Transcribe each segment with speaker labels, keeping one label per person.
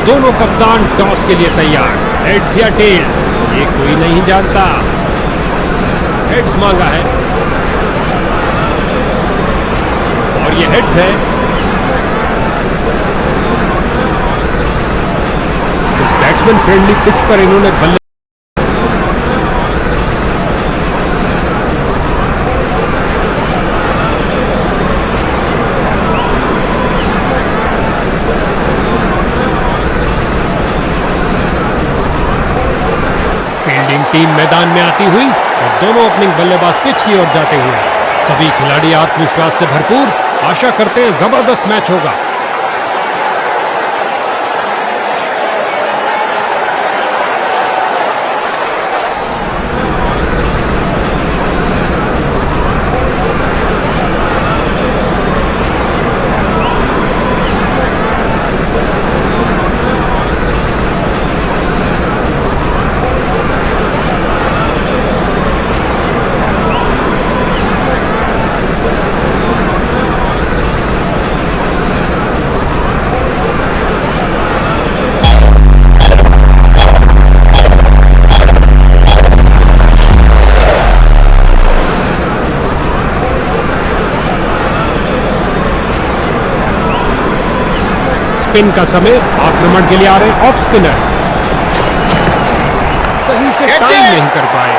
Speaker 1: दोनों कप्तान टॉस के लिए तैयार। हेड्स या टेल्स, ये कोई नहीं जानता। हेड्स मांगा है और ये हेड्स है। इस बैट्समैन फ्रेंडली पिच पर इन्होंने बल्ले टीम मैदान में आती हुई और दोनों ओपनिंग बल्लेबाज पिच की ओर जाते हुए। सभी खिलाड़ी आत्मविश्वास से भरपूर, आशा करते हैं जबरदस्त मैच होगा। स्पिन का समय, आक्रमण के लिए आ रहे ऑफ स्पिनर सही से टाइम नहीं कर पाए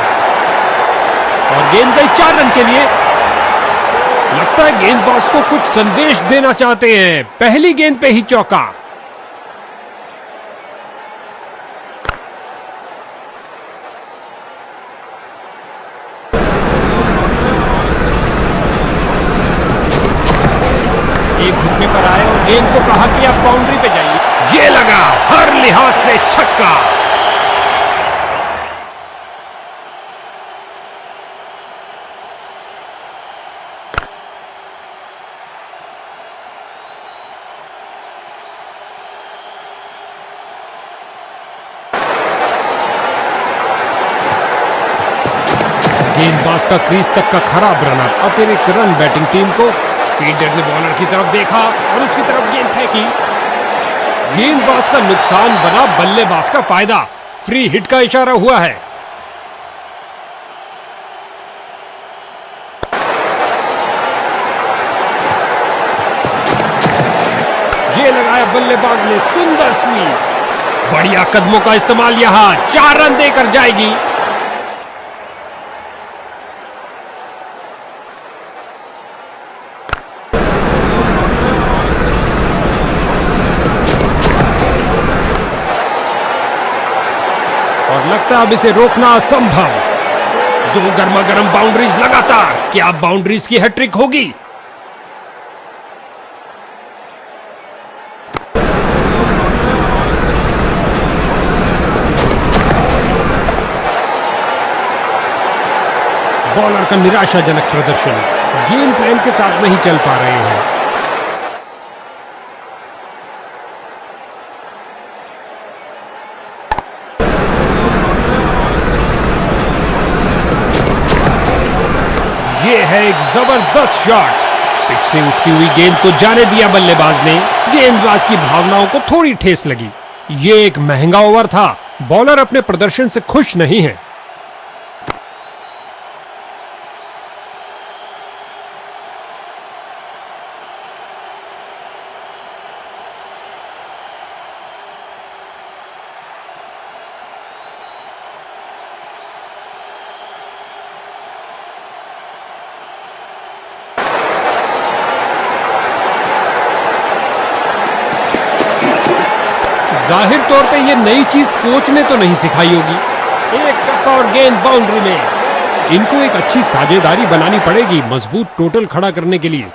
Speaker 1: और गेंद गई 4 रन के लिए। लगता है गेंदबाज को कुछ संदेश देना चाहते हैं। पहली गेंद पे ही चौका। एक घुटने पर आए और गेंद को कहा कि आप बाउंड्री पे जाइए। ये लगा, हर लिहाज से छक्का। गेंदबाज का क्रीज तक का खराब रन, अतिरिक्त रन बैटिंग टीम को। फील्डर ने बॉलर की तरफ देखा और उसकी तरफ गेंद फेंकी। गेंदबाज का नुकसान बना बल्लेबाज का फायदा। फ्री हिट का इशारा हुआ है। ये लगाया बल्लेबाज ने, सुंदर स्वीप। बढ़िया कदमों का इस्तेमाल, यहां 4 रन देकर जाएगी। और लगता है अब इसे रोकना असंभव। 2 गर्मा-गर्म बाउंड्रीज लगातार। क्या बाउंड्रीज की हैट्रिक होगी? बॉलर का निराशाजनक प्रदर्शन, गेम प्लान के साथ नहीं चल पा रहे हैं। ये है एक जबरदस्त शॉट। पिच से उठती हुई गेंद को जाने दिया बल्लेबाज ने। गेंदबाज की भावनाओं को थोड़ी ठेस लगी। ये एक महंगा ओवर था। बॉलर अपने प्रदर्शन से खुश नहीं है। जाहिर तौर पे ये नई चीज कोच ने तो नहीं सिखाई होगी। एक टप्पा और गेंद बाउंड्री में। इनको एक अच्छी साझेदारी बनानी पड़ेगी मजबूत टोटल खड़ा करने के लिए।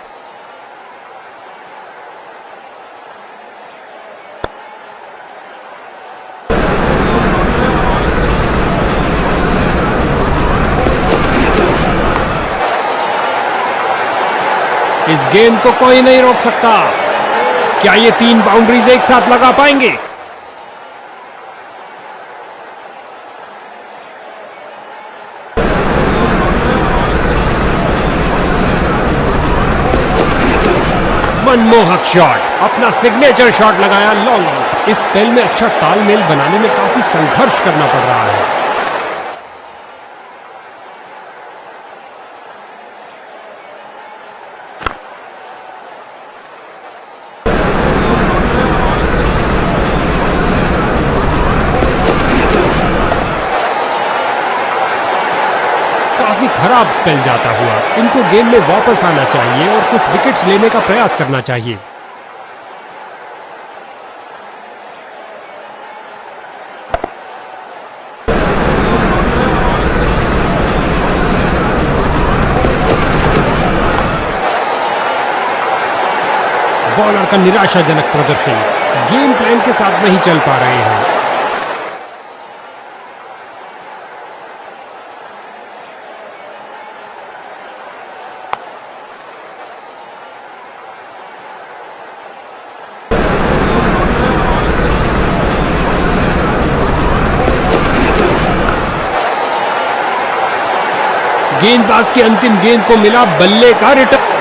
Speaker 1: इस गेंद को कोई नहीं रोक सकता। क्या ये 3 बाउंड्रीज एक साथ लगा पाएंगे? मनमोहक शॉट, अपना सिग्नेचर शॉट लगाया लॉन्ग ऑन। इस स्पेल में अच्छा तालमेल बनाने में काफी संघर्ष करना पड़ रहा है। काफी खराब स्पेल जाता हुआ इनको गेम में वापस आना चाहिए और कुछ विकेट्स लेने का प्रयास करना चाहिए। बॉलर का निराशाजनक प्रदर्शन, गेम प्लान के साथ नहीं चल पा रहे हैं। गेंदबाज की अंतिम गेंद को मिला बल्ले का रिटर्न।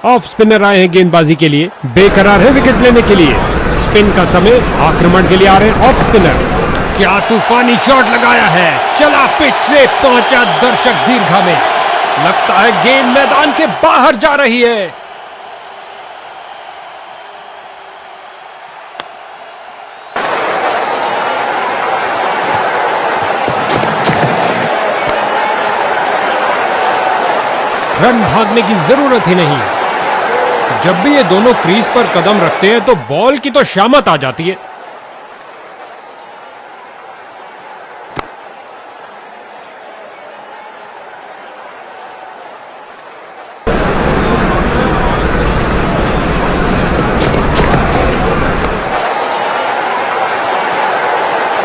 Speaker 1: ऑफ स्पिनर आए हैं गेंदबाजी के लिए, बेकरार है विकेट लेने के लिए। स्पिन का समय, आक्रमण के लिए आ रहे हैं ऑफ स्पिनर। क्या तूफानी शॉट लगाया है, चला पिच से पहुंचा दर्शक दीर्घा में। लगता है गेंद मैदान के बाहर जा रही है। रन भागने की जरूरत ही नहीं। जब भी ये दोनों क्रीज पर कदम रखते हैं तो बॉल की तो शामत आ जाती है।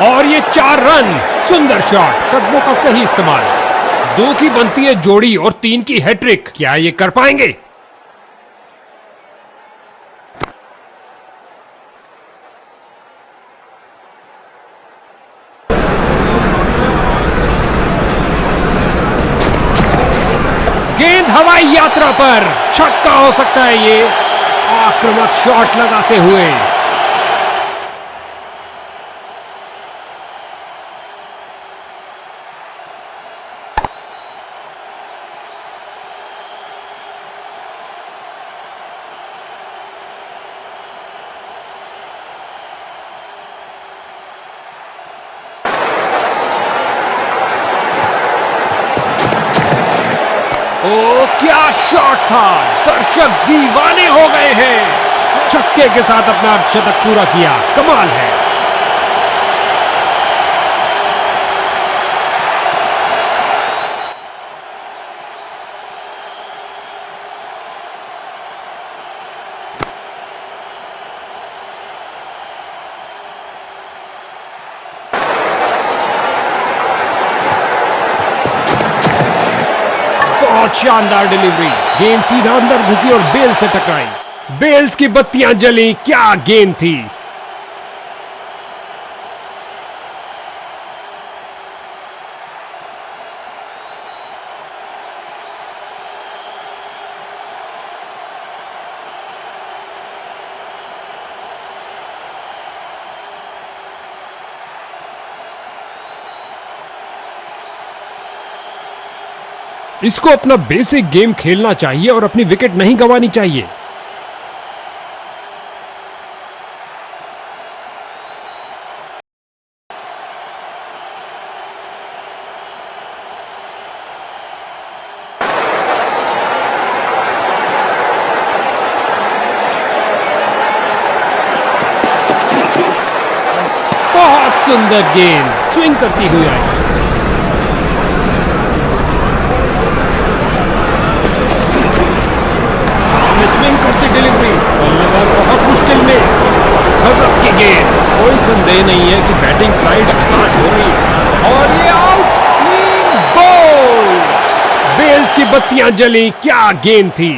Speaker 1: और ये 4 रन, सुंदर शॉट, कदमों का सही इस्तेमाल। 2 की बनती है जोड़ी और 3 की हैट्रिक। क्या ये कर पाएंगे? गेंद हवाई यात्रा पर, छक्का हो सकता है ये। आक्रामक शॉट लगाते हुए ओ क्या शॉट था, दर्शक दीवाने हो गए हैं। छक्के के साथ अपना अर्धशतक पूरा किया, कमाल है। बहुत शानदार डिलीवरी, गेंद सीधा अंदर घुसी और बेल से टकराई। बेल्स की बत्तियां जली, क्या गेंद थी। इसको अपना बेसिक गेम खेलना चाहिए और अपनी विकेट नहीं गंवानी चाहिए। बहुत सुंदर गेंद स्विंग करती हुई आई। स्विंग करती डिलीवरी, बल्लेबाज बहुत मुश्किल में। गजब की गेंद, कोई संदेह नहीं है कि बैटिंग साइड हताश हो रही है। और ये आउट, क्लीन बॉल। बेल्स की बत्तियां जली, क्या गेंद थी।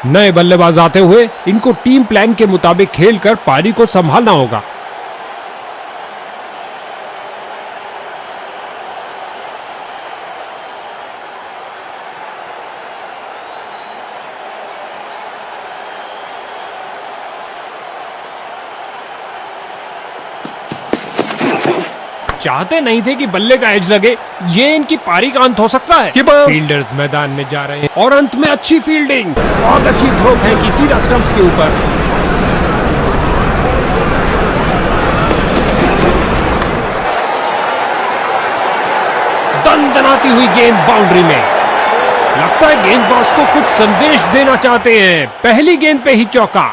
Speaker 1: नए बल्लेबाज आते हुए इनको टीम प्लान के मुताबिक खेलकर पारी को संभालना होगा। चाहते नहीं थे कि बल्ले का एज लगे, ये इनकी पारी का अंत हो सकता है। फील्डर्स मैदान में जा रहे हैं और अंत में अच्छी फील्डिंग, बहुत अच्छी थ्रो फेंकी सीधा स्टंप्स के ऊपर। दनदनाती हुई गेंद बाउंड्री में। लगता है गेंदबाज को कुछ संदेश देना चाहते हैं। पहली गेंद पे ही चौका।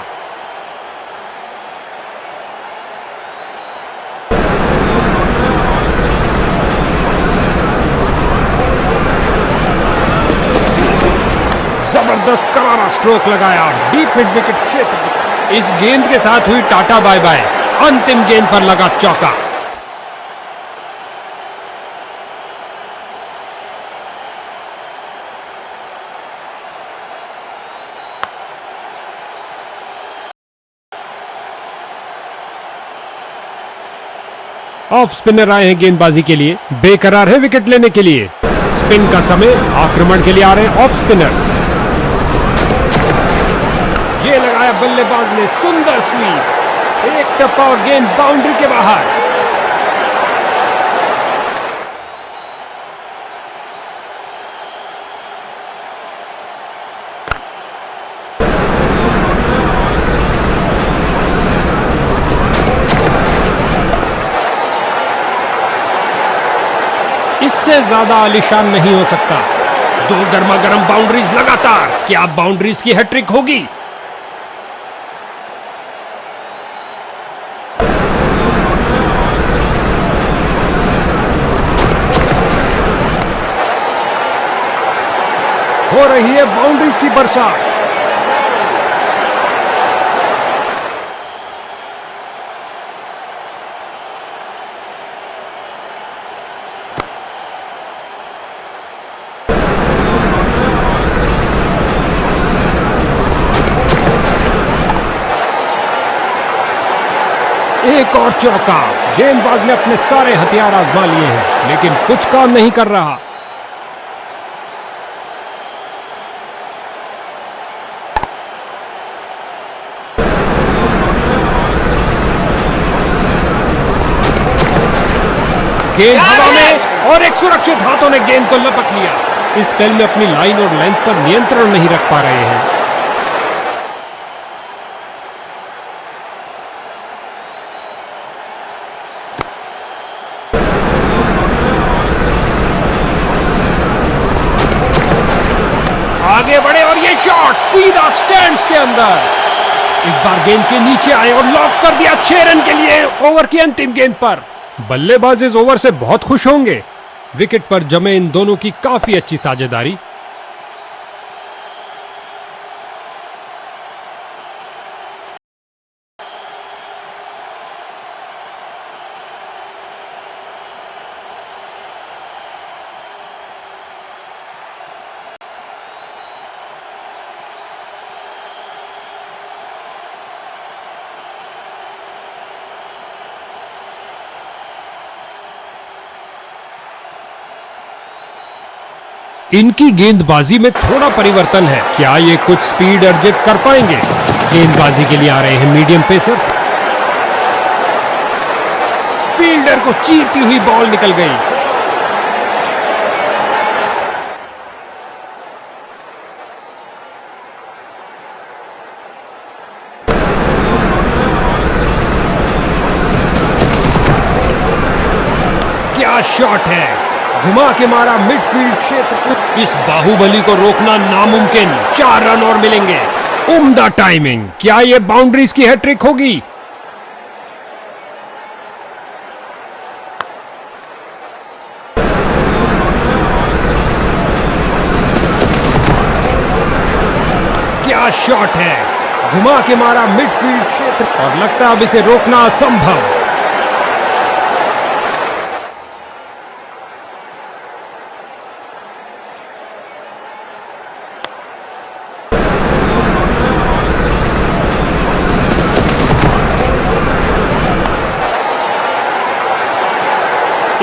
Speaker 1: जबरदस्त करारा स्ट्रोक लगाया डीप मिड विकेट क्षेत्र। इस गेंद के साथ हुई टाटा बाय बाय। अंतिम गेंद पर लगा चौका। ऑफ स्पिनर आए हैं गेंदबाजी के लिए। बेकरार है विकेट लेने के लिए। स्पिन का समय, आक्रमण के लिए आ रहे हैं ऑफ स्पिनर। ये लगाया बल्लेबाज ने, सुंदर स्वीप। एक टप्पा और गेंद बाउंड्री के बाहर। इससे ज्यादा आलीशान नहीं हो सकता। दो गर्मा गर्म बाउंड्रीज लगातार। क्या बाउंड्रीज की हैट्रिक होगी? हो रही है बाउंड्रीज की बरसात। एक और चौका। गेंदबाज ने अपने सारे हथियार आजमा लिए हैं, लेकिन कुछ काम नहीं कर रहा। गेंद हवा में और एक सुरक्षित हाथों ने गेंद को लपक लिया। इस स्पेल में अपनी लाइन और लेंथ पर नियंत्रण नहीं रख पा रहे हैं। आगे बढ़े और ये शॉट सीधा स्टैंड्स के अंदर। इस बार गेंद के नीचे आए और लॉक कर दिया 6 रन के लिए ओवर की अंतिम गेंद पर। बल्लेबाज इस ओवर से बहुत खुश होंगे। विकेट पर जमे इन दोनों की काफी अच्छी साझेदारी। इनकी गेंदबाजी में थोड़ा परिवर्तन है। क्या ये कुछ स्पीड अर्जित कर पाएंगे? गेंदबाजी के लिए आ रहे हैं मीडियम पेसर। फील्डर को चीरती हुई बॉल निकल गई। क्या शॉट है! घुमा के मारा मिडफील्ड क्षेत्र। इस बाहुबली को रोकना नामुमकिन। 4 रन और मिलेंगे। उम्दा टाइमिंग। क्या ये बाउंड्रीज की हैट्रिक होगी? क्या शॉट है! घुमा के मारा मिडफील्ड क्षेत्र और लगता है अब इसे रोकना असंभव।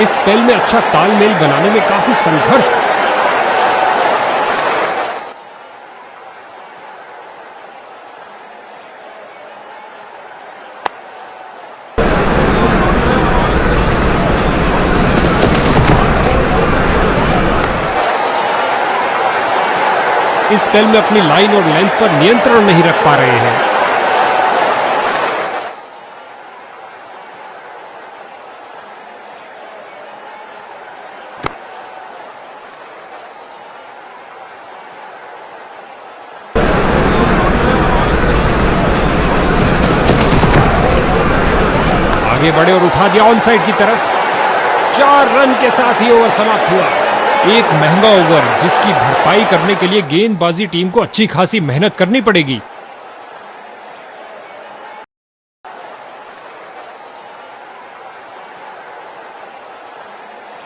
Speaker 1: इस स्पेल में अच्छा तालमेल बनाने में काफी संघर्ष। इस स्पेल में अपनी लाइन और लेंथ पर नियंत्रण नहीं रख पा रहे हैं। आगे बढ़े और उठा दिया ऑन साइड की तरफ। 4 रन के साथ ही ओवर समाप्त हुआ। एक महंगा ओवर जिसकी भरपाई करने के लिए गेंदबाजी टीम को अच्छी खासी मेहनत करनी पड़ेगी।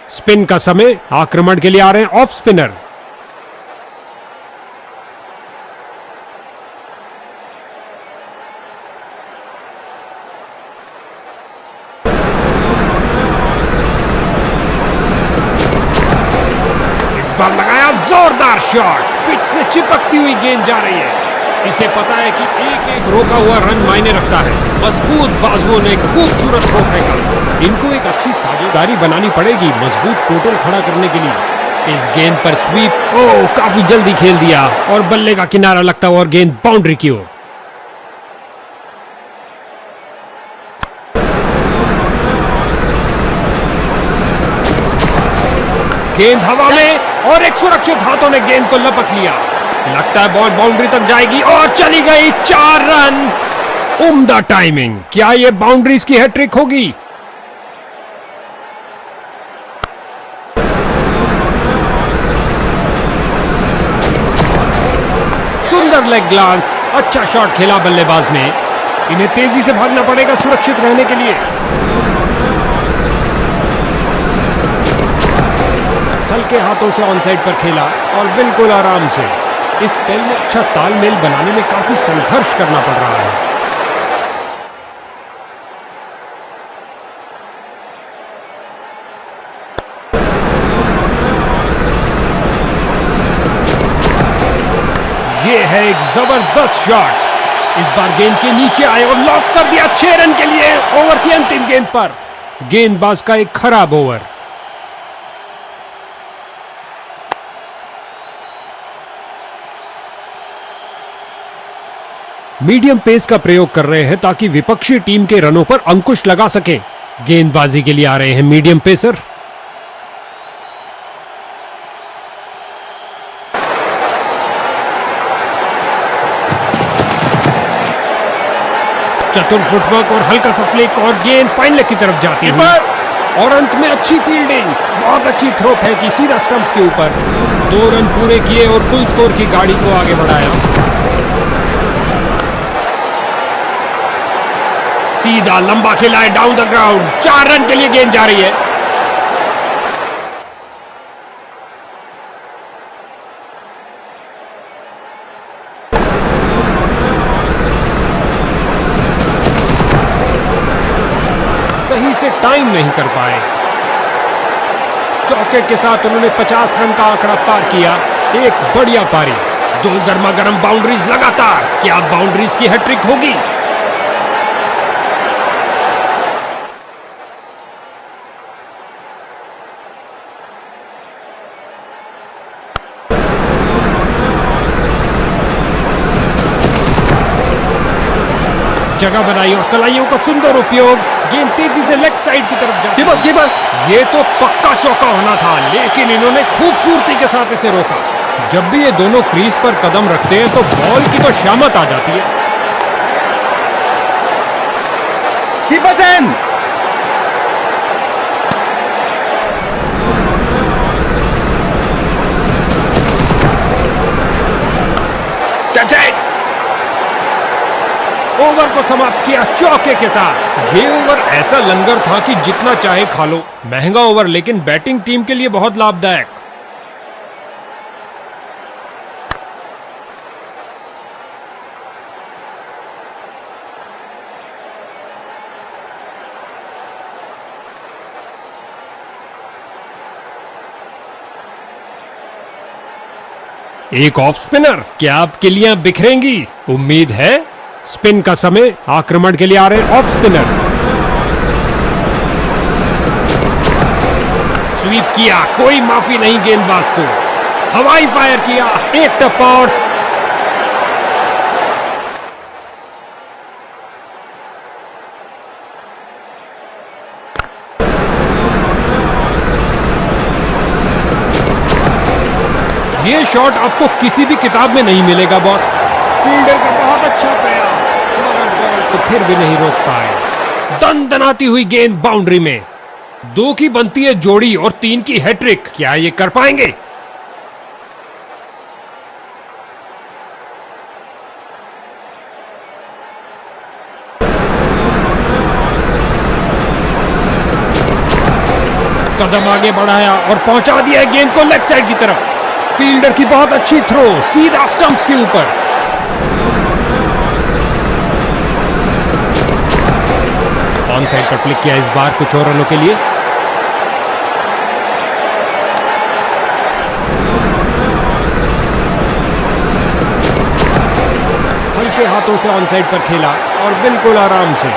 Speaker 1: स्पिन का समय, आक्रमण के लिए आ रहे हैं ऑफ स्पिनर। लगाया जोरदार शॉट, पिच से चिपकती हुई गेंद जा रही है। इसे पता है कि एक एक रोका हुआ रन मायने रखता है। मजबूत बाजुओं ने खूबसूरत थ्रो फेंका। इनको एक अच्छी साझेदारी बनानी पड़ेगी मजबूत टोटल खड़ा करने के लिए। इस गेंद पर स्वीप, ओह काफी जल्दी खेल दिया और बल्ले का किनारा लगता हुआ और गेंद बाउंड्री की ओर। गेंद हवा में और एक सुरक्षित हाथों ने गेंद को लपक लिया। लगता है बॉल बाउंड्री तक जाएगी और चली गई। 4 रन। उम्दा टाइमिंग। क्या यह बाउंड्रीज की हैट्रिक होगी? सुंदर लेग ग्लांस, अच्छा शॉट खेला बल्लेबाज ने। इन्हें तेजी से भागना पड़ेगा सुरक्षित रहने के लिए। हल्के हाथों से ऑन साइड पर खेला और बिल्कुल आराम से। इस स्पेल में अच्छा तालमेल बनाने में काफी संघर्ष करना पड़ रहा है। ये है एक जबरदस्त शॉट। इस बार गेंद के नीचे आए और लॉक कर दिया 6 रन के लिए ओवर की अंतिम गेंद पर। गेंदबाज का एक खराब ओवर। मीडियम पेस का प्रयोग कर रहे हैं ताकि विपक्षी टीम के रनों पर अंकुश लगा सकें। गेंदबाजी के लिए आ रहे हैं मीडियम पेसर। चतुर फुटवर्क और हल्का सा फ्लिक और गेंद फाइन लेग की तरफ जाती है और अंत में अच्छी फील्डिंग, बहुत अच्छी थ्रो फेंकी सीधा स्टंप्स के ऊपर। 2 रन पूरे किए और कुल स्कोर की गाड़ी को आगे बढ़ाया। सीधा लंबा खेला है डाउन द ग्राउंड। 4 रन के लिए गेंद जा रही है। सही से टाइम नहीं कर पाए। चौके के साथ उन्होंने 50 रन का आंकड़ा पार किया। एक बढ़िया पारी, 2 गर्मा गर्म बाउंड्रीज लगातार। क्या बाउंड्रीज की हैट्रिक होगी? जगह बनाई और कलाइयों का सुंदर उपयोग। गेंद तेजी से लेग साइड की तरफ जाती है। कीपर, ये तो पक्का चौका होना था, लेकिन इन्होंने खूबसूरती के साथ इसे रोका। जब भी ये दोनों क्रीज पर कदम रखते हैं तो बॉल की तो शामत आ जाती है। कीपर सेन। ओवर को समाप्त किया चौके के साथ। ये ओवर ऐसा लंगर था कि जितना चाहे खा लो। महंगा ओवर लेकिन बैटिंग टीम के लिए बहुत लाभदायक। एक ऑफ स्पिनर, क्या अब किलियां बिखरेंगी? उम्मीद है। स्पिन का समय, आक्रमण के लिए आ रहे ऑफ स्पिनर। स्वीप किया, कोई माफी नहीं गेंदबाज को। हवाई फायर किया, एक टप्पा और ये शॉट आपको किसी भी किताब में नहीं मिलेगा बॉस। फील्डर का बहुत अच्छा प्रयास, मगर बॉल को फिर भी नहीं रोक पाए। दनदनाती हुई गेंद बाउंड्री में। 2 की बनती है जोड़ी और 3 की हैट्रिक। क्या ये कर पाएंगे? कदम आगे बढ़ाया और पहुंचा दिया गेंद को लेग साइड की तरफ। फील्डर की बहुत अच्छी थ्रो, सीधा स्टंप्स के ऊपर। ऑन साइड पर क्लिक किया इस बार कुछ और रनों के लिए। हल्के हाथों से ऑन साइड पर खेला और बिल्कुल आराम से।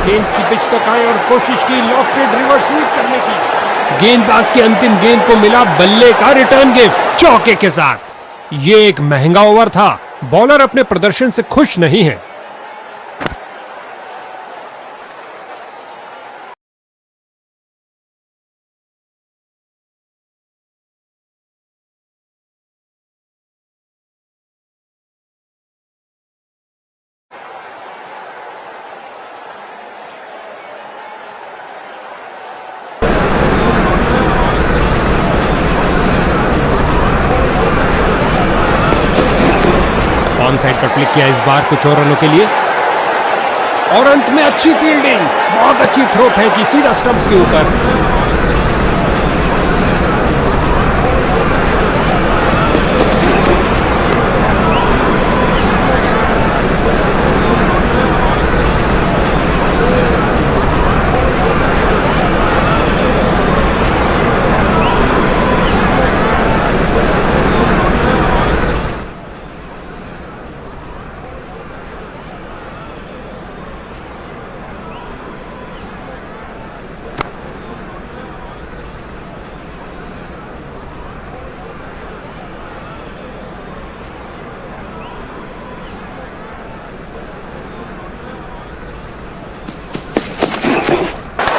Speaker 1: गेंद की पिच तक आए और कोशिश की लॉफ्टेड रिवर्स स्वीप करने की। गेंदबाज की अंतिम गेंद को मिला बल्ले का रिटर्न गिफ्ट चौके के साथ। ये एक महंगा ओवर था। बॉलर अपने प्रदर्शन से खुश नहीं है। ऑन साइड पर क्लिक किया इस बार कुछ और रनों के लिए और अंत में अच्छी फील्डिंग, बहुत अच्छी थ्रो फेंकी सीधा स्टंप्स के ऊपर।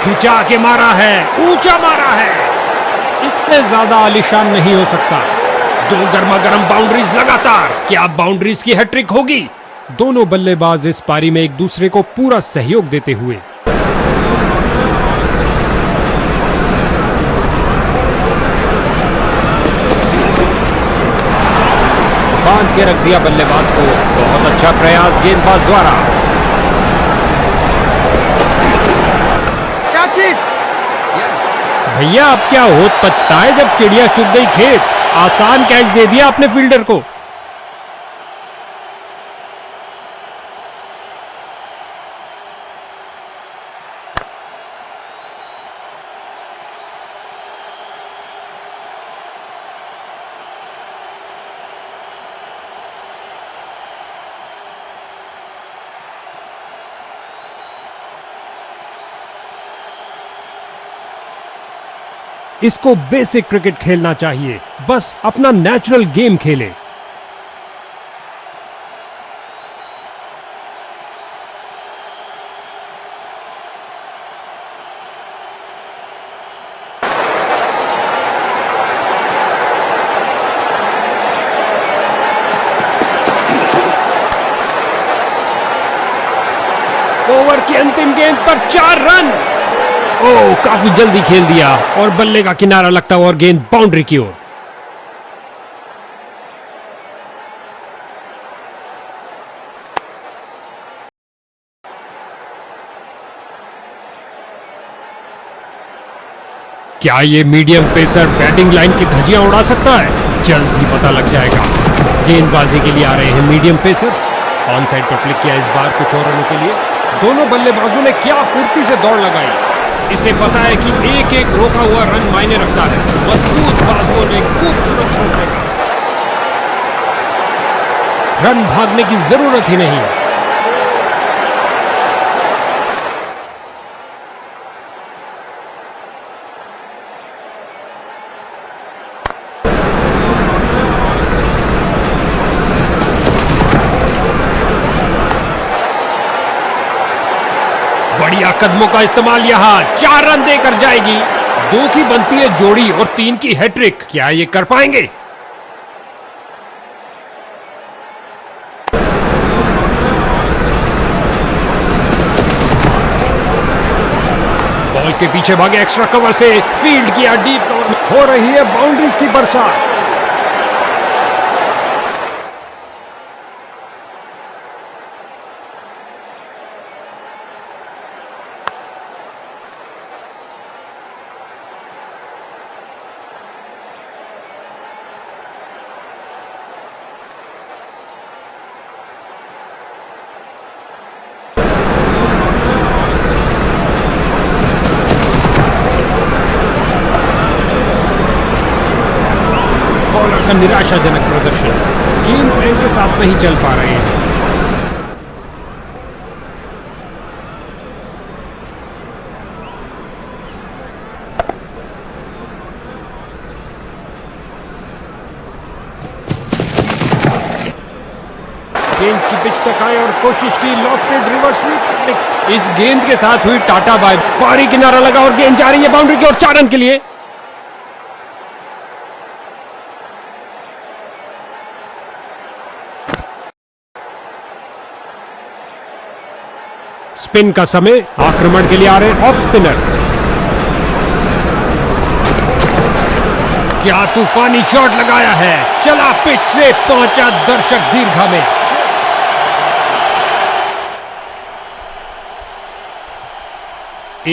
Speaker 1: खिंचा के मारा है, ऊंचा मारा है। इससे ज्यादा आलीशान नहीं हो सकता। 2 गर्मा गर्म बाउंड्रीज लगातार। क्या बाउंड्रीज की हैट्रिक होगी? दोनों बल्लेबाज इस पारी में एक दूसरे को पूरा सहयोग देते हुए। बांध के रख दिया बल्लेबाज को। बहुत अच्छा प्रयास गेंदबाज द्वारा। भैया अब क्या होत पछताए जब चिड़िया चुग गई खेत। आसान कैच दे दिया अपने फील्डर को। इसको बेसिक क्रिकेट खेलना चाहिए, बस अपना नेचुरल गेम खेले। ओवर की अंतिम गेंद पर 4 रन। ओह, काफी जल्दी खेल दिया और बल्ले का किनारा लगता हुआ और गेंद बाउंड्री की ओर। क्या ये मीडियम पेसर बैटिंग लाइन की धज्जियां उड़ा सकता है? जल्द ही पता लग जाएगा। गेंदबाजी के लिए आ रहे हैं मीडियम पेसर। ऑन साइड पर क्लिक किया इस बार कुछ और रनों के लिए। दोनों बल्लेबाजों ने क्या फुर्ती से दौड़ लगाई। इसे पता है कि एक एक रोका हुआ रन मायने रखता है। मजबूत बाजुओं ने खूबसूरत थ्रो फेंका। रन भागने की जरूरत ही नहीं। बढ़िया कदमों का इस्तेमाल। यहां 4 रन देकर जाएगी। 2 की बनती है जोड़ी और 3 की हैट्रिक। क्या ये कर पाएंगे? बॉल के पीछे भागे एक्स्ट्रा कवर से फील्ड किया। डीप कवर में हो रही है बाउंड्रीज की बरसात। बॉलर का निराशाजनक प्रदर्शन। गेम प्लान के साथ नहीं चल पा रहे हैं। गेंद की पिच तक आए और कोशिश की लॉफ्टेड रिवर्स स्वीप। इस गेंद के साथ हुई टाटा बाय। बाहरी किनारा लगा और गेंद जा रही है बाउंड्री की ओर। 4 रन के लिए। स्पिन का समय। आक्रमण के लिए आ रहे ऑफ स्पिनर। क्या तूफानी शॉट लगाया है। चला पिच से पहुंचा दर्शक दीर्घा में।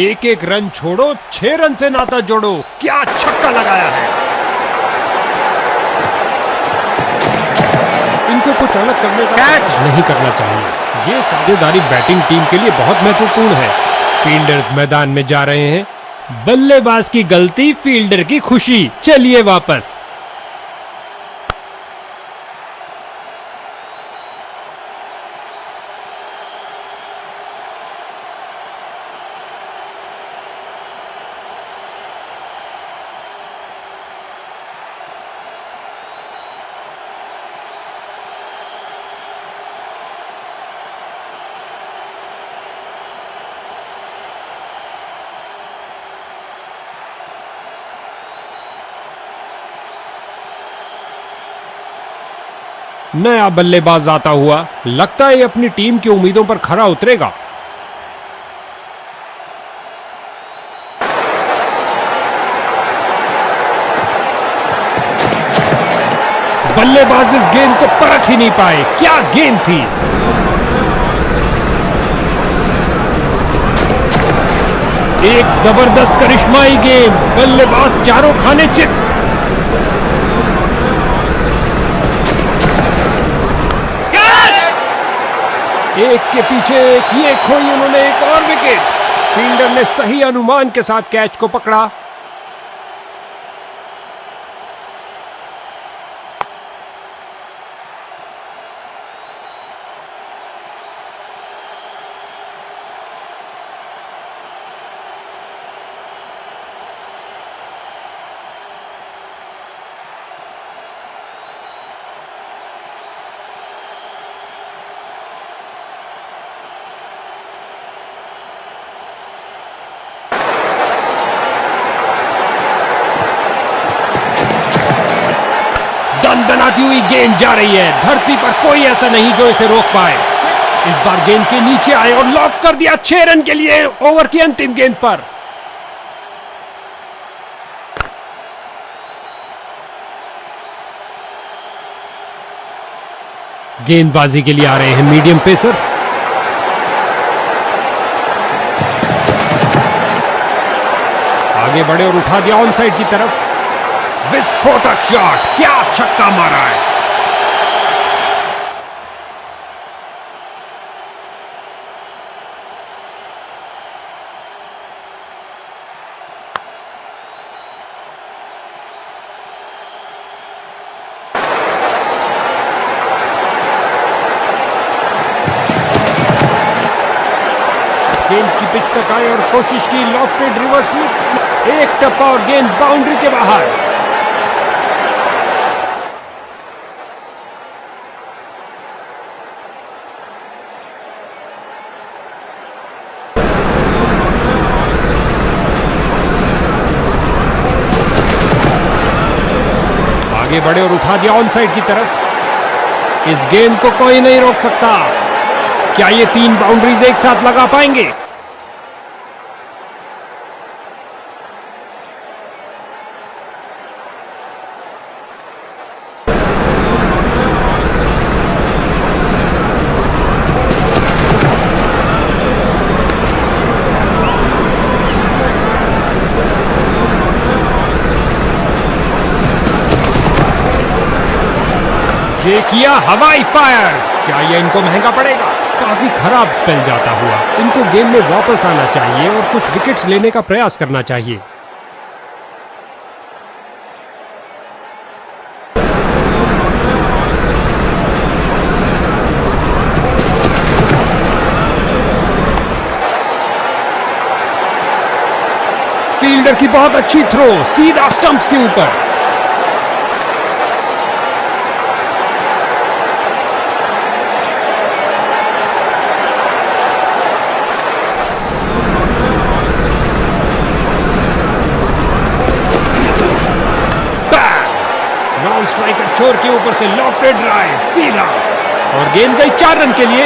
Speaker 1: एक एक रन छोड़ो, 6 रन से नाता जोड़ो। क्या छक्का लगाया है। इनको कुछ अलग करने का कैच नहीं करना चाहिए। ये साझेदारी बैटिंग टीम के लिए बहुत महत्वपूर्ण है। फील्डर्स मैदान में जा रहे हैं। बल्लेबाज की गलती, फील्डर की खुशी। चलिए वापस। नया बल्लेबाज आता हुआ। लगता है अपनी टीम की उम्मीदों पर खरा उतरेगा। बल्लेबाज इस गेंद को परख ही नहीं पाए। क्या गेंद थी। एक जबरदस्त करिश्माई गेंद। बल्लेबाज चारों खाने चित। एक के पीछे एक। ये खोई उन्होंने एक और विकेट। फील्डर ने सही अनुमान के साथ कैच को पकड़ा। दनदनाती हुई गेंद जा रही है। धरती पर कोई ऐसा नहीं जो इसे रोक पाए। इस बार गेंद के नीचे आए और लॉफ्ट कर दिया 6 रन के लिए ओवर की अंतिम गेंद पर। गेंदबाजी के लिए आ रहे हैं मीडियम पेसर। आगे बढ़े और उठा दिया ऑन साइड की तरफ। विस्फोटक शॉट। क्या छक्का मारा है। पिच तक आए और कोशिश की लॉफ्टेड रिवर्स स्वीप। एक टप्पा और गेंद बाउंड्री के बाहर। आगे बढ़े और उठा दिया ऑन साइड की तरफ। इस गेंद को कोई नहीं रोक सकता। क्या ये 3 बाउंड्रीज एक साथ लगा पाएंगे? ये किया हवाई फायर। क्या ये इनको महंगा पड़ेगा? काफी खराब स्पेल जाता हुआ। इनको गेम में वापस आना चाहिए और कुछ विकेट्स लेने का प्रयास करना चाहिए। फील्डर की बहुत अच्छी थ्रो, सीधा स्टंप्स के ऊपर। नॉन स्ट्राइकर छोर के ऊपर से लॉफ्टेड ड्राइव सीधा, और गेंद गई 4 रन के लिए।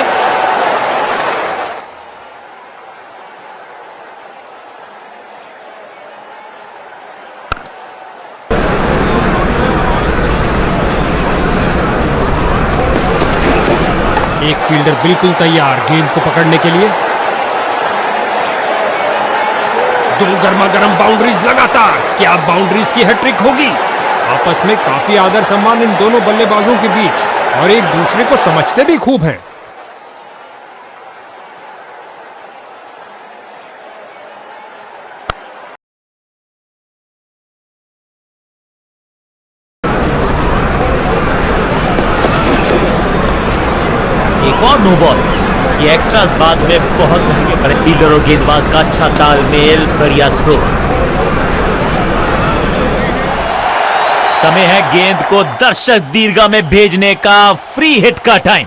Speaker 1: एक फील्डर बिल्कुल तैयार गेंद को पकड़ने के लिए। 2 गर्मा गर्म बाउंड्रीज लगातार। क्या बाउंड्रीज की हैट्रिक होगी? आपस में काफी आदर सम्मान इन दोनों बल्लेबाजों के बीच, और एक दूसरे को समझते भी खूब हैं।
Speaker 2: एक और नो बॉल। ये एक्स्ट्रास बाद में बहुत महंगे पड़े। फील्डर और गेंदबाज का अच्छा तालमेल, बढ़िया थ्रो। समय है गेंद को दर्शक दीर्घा में भेजने का। फ्री हिट का टाइम।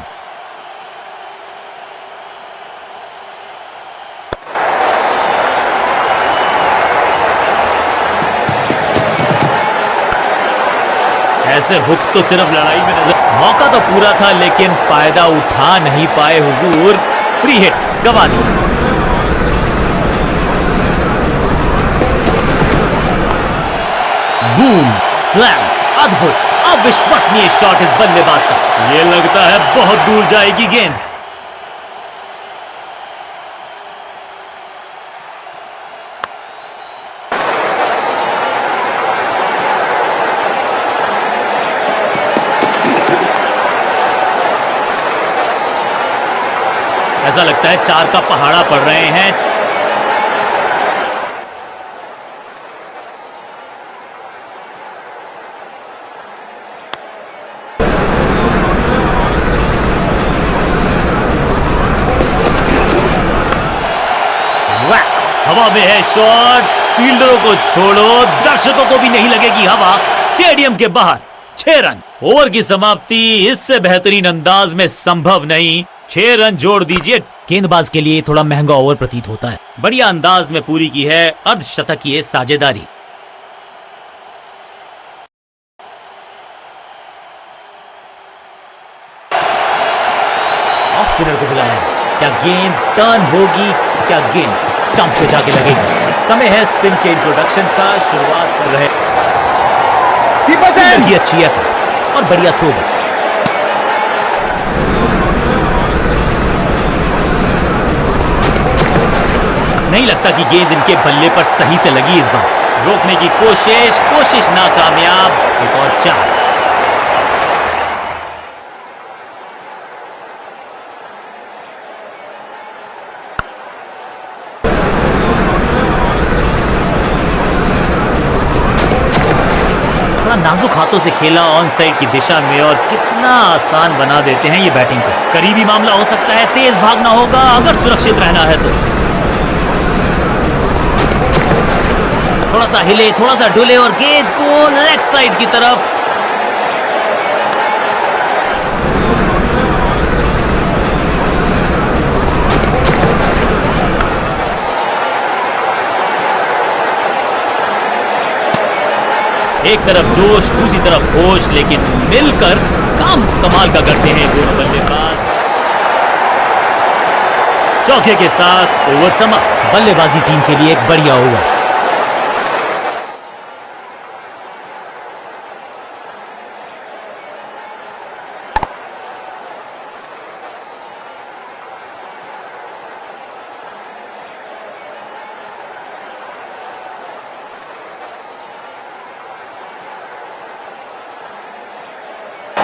Speaker 2: ऐसे हुक तो सिर्फ लड़ाई में नजर। मौका तो पूरा था लेकिन फायदा उठा नहीं पाए हुजूर। फ्री हिट गवा दी। बूम, स्लैम, अद्भुत, अविश्वसनीय शॉट इस बल्लेबाज का। ये लगता है बहुत दूर जाएगी गेंद। ऐसा लगता है 4 का पहाड़ा पड़ रहे हैं। हवा में है शॉट। फील्डरों को छोड़ो, दर्शकों को भी नहीं लगेगी हवा। स्टेडियम के बाहर 6 रन। ओवर की समाप्ति इससे बेहतरीन अंदाज में संभव नहीं। 6 रन जोड़ दीजिए। गेंदबाज के लिए थोड़ा महंगा ओवर प्रतीत होता है। बढ़िया अंदाज में पूरी की है अर्धशतकीय साझेदारी। ऑफ स्पिनर को बुलाया है। क्या गेंद टर्न होगी? क्या गेंद स्टंप पे जाके लगेगी? समय है स्पिन के इंट्रोडक्शन का। शुरुआत कर रहे की अच्छी एफर्ट और बढ़िया थ्रो भी। नहीं लगता कि गेंद इनके बल्ले पर सही से लगी इस बार। रोकने की कोशिश नाकामयाब। एक और 4। नाजुक हाथों से खेला ऑन साइड की दिशा में, और कितना आसान बना देते हैं ये बैटिंग को। करीबी मामला हो सकता है, तेज भागना होगा अगर सुरक्षित रहना है तो। थोड़ा सा हिले, थोड़ा सा डुले और गेंद को लेग साइड की तरफ। एक तरफ जोश, दूसरी तरफ होश, लेकिन मिलकर काम कमाल का करते हैं दोनों बल्लेबाज। चौके के साथ ओवर समाप्त। बल्लेबाजी टीम के लिए एक बढ़िया ओवर।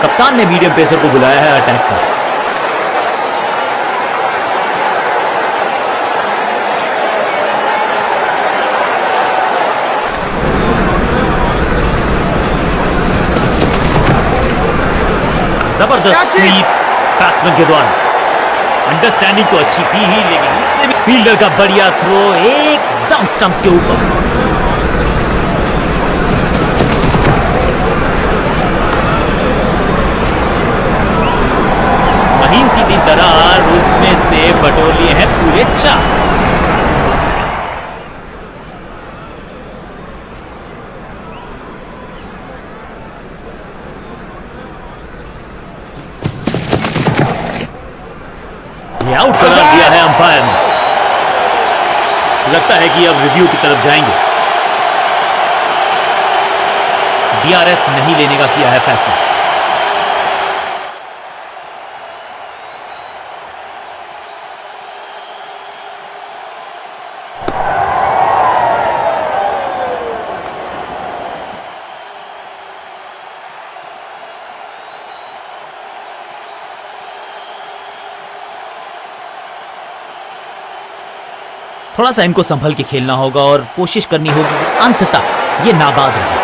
Speaker 2: कप्तान ने मीडियम पेसर को बुलाया है अटैक पर। जबरदस्त स्वीप बैट्समैन के द्वारा। अंडरस्टैंडिंग तो अच्छी थी ही, लेकिन उससे भी फील्डर का बढ़िया थ्रो एकदम स्टंप्स के ऊपर। महीन सीधी दरार, उसमें से बटोर लिए हैं पूरे 4। ये आउट करार दिया है अंपायर ने। लगता है कि अब रिव्यू की तरफ जाएंगे। डीआरएस नहीं लेने का किया है फैसला। थोड़ा सा इनको संभल के खेलना होगा और कोशिश करनी होगी कि अंततः ये नाबाद रहे।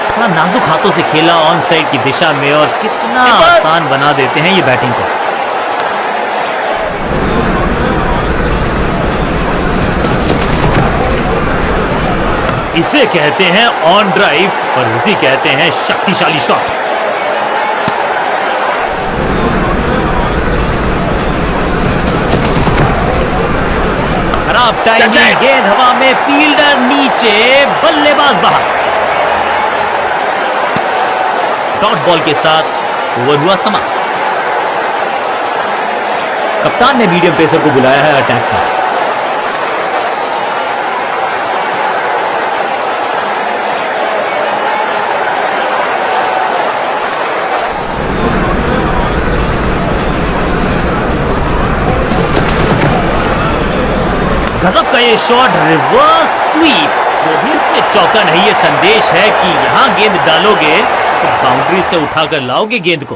Speaker 2: थोड़ा नाजुक हाथों से खेला ऑन साइड की दिशा में, और कितना आसान बना देते हैं ये बैटिंग को। इसे कहते हैं ऑन ड्राइव और इसे कहते हैं शक्तिशाली शॉट। खराब टाइमिंग, गेंद हवा में, फील्डर नीचे, बल्लेबाज बाहर। डॉट बॉल के साथ ओवर हुआ समाप्त। कप्तान ने मीडियम पेसर को बुलाया है अटैक पर। गजब का ये शॉट, रिवर्स स्वीप, वो भी इतने चौका नहीं। ये संदेश है कि यहां गेंद डालोगे तो बाउंड्री से उठाकर लाओगे गेंद को।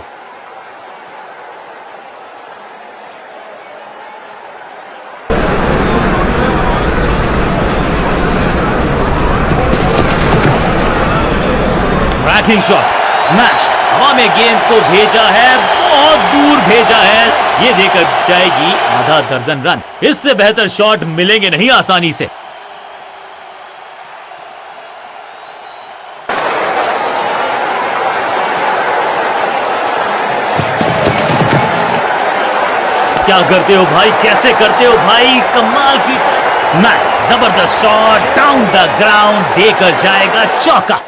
Speaker 2: ट्रैकिंग शॉट, स्मैश्ड, हवा में गेंद को भेजा है, बहुत दूर भेजा है। ये देकर जाएगी आधा दर्जन रन। इससे बेहतर शॉट मिलेंगे नहीं आसानी से। क्या करते हो भाई, कैसे करते हो भाई, कमाल की स्मैश, जबरदस्त शॉट, डाउन द ग्राउंड, देकर जाएगा चौका।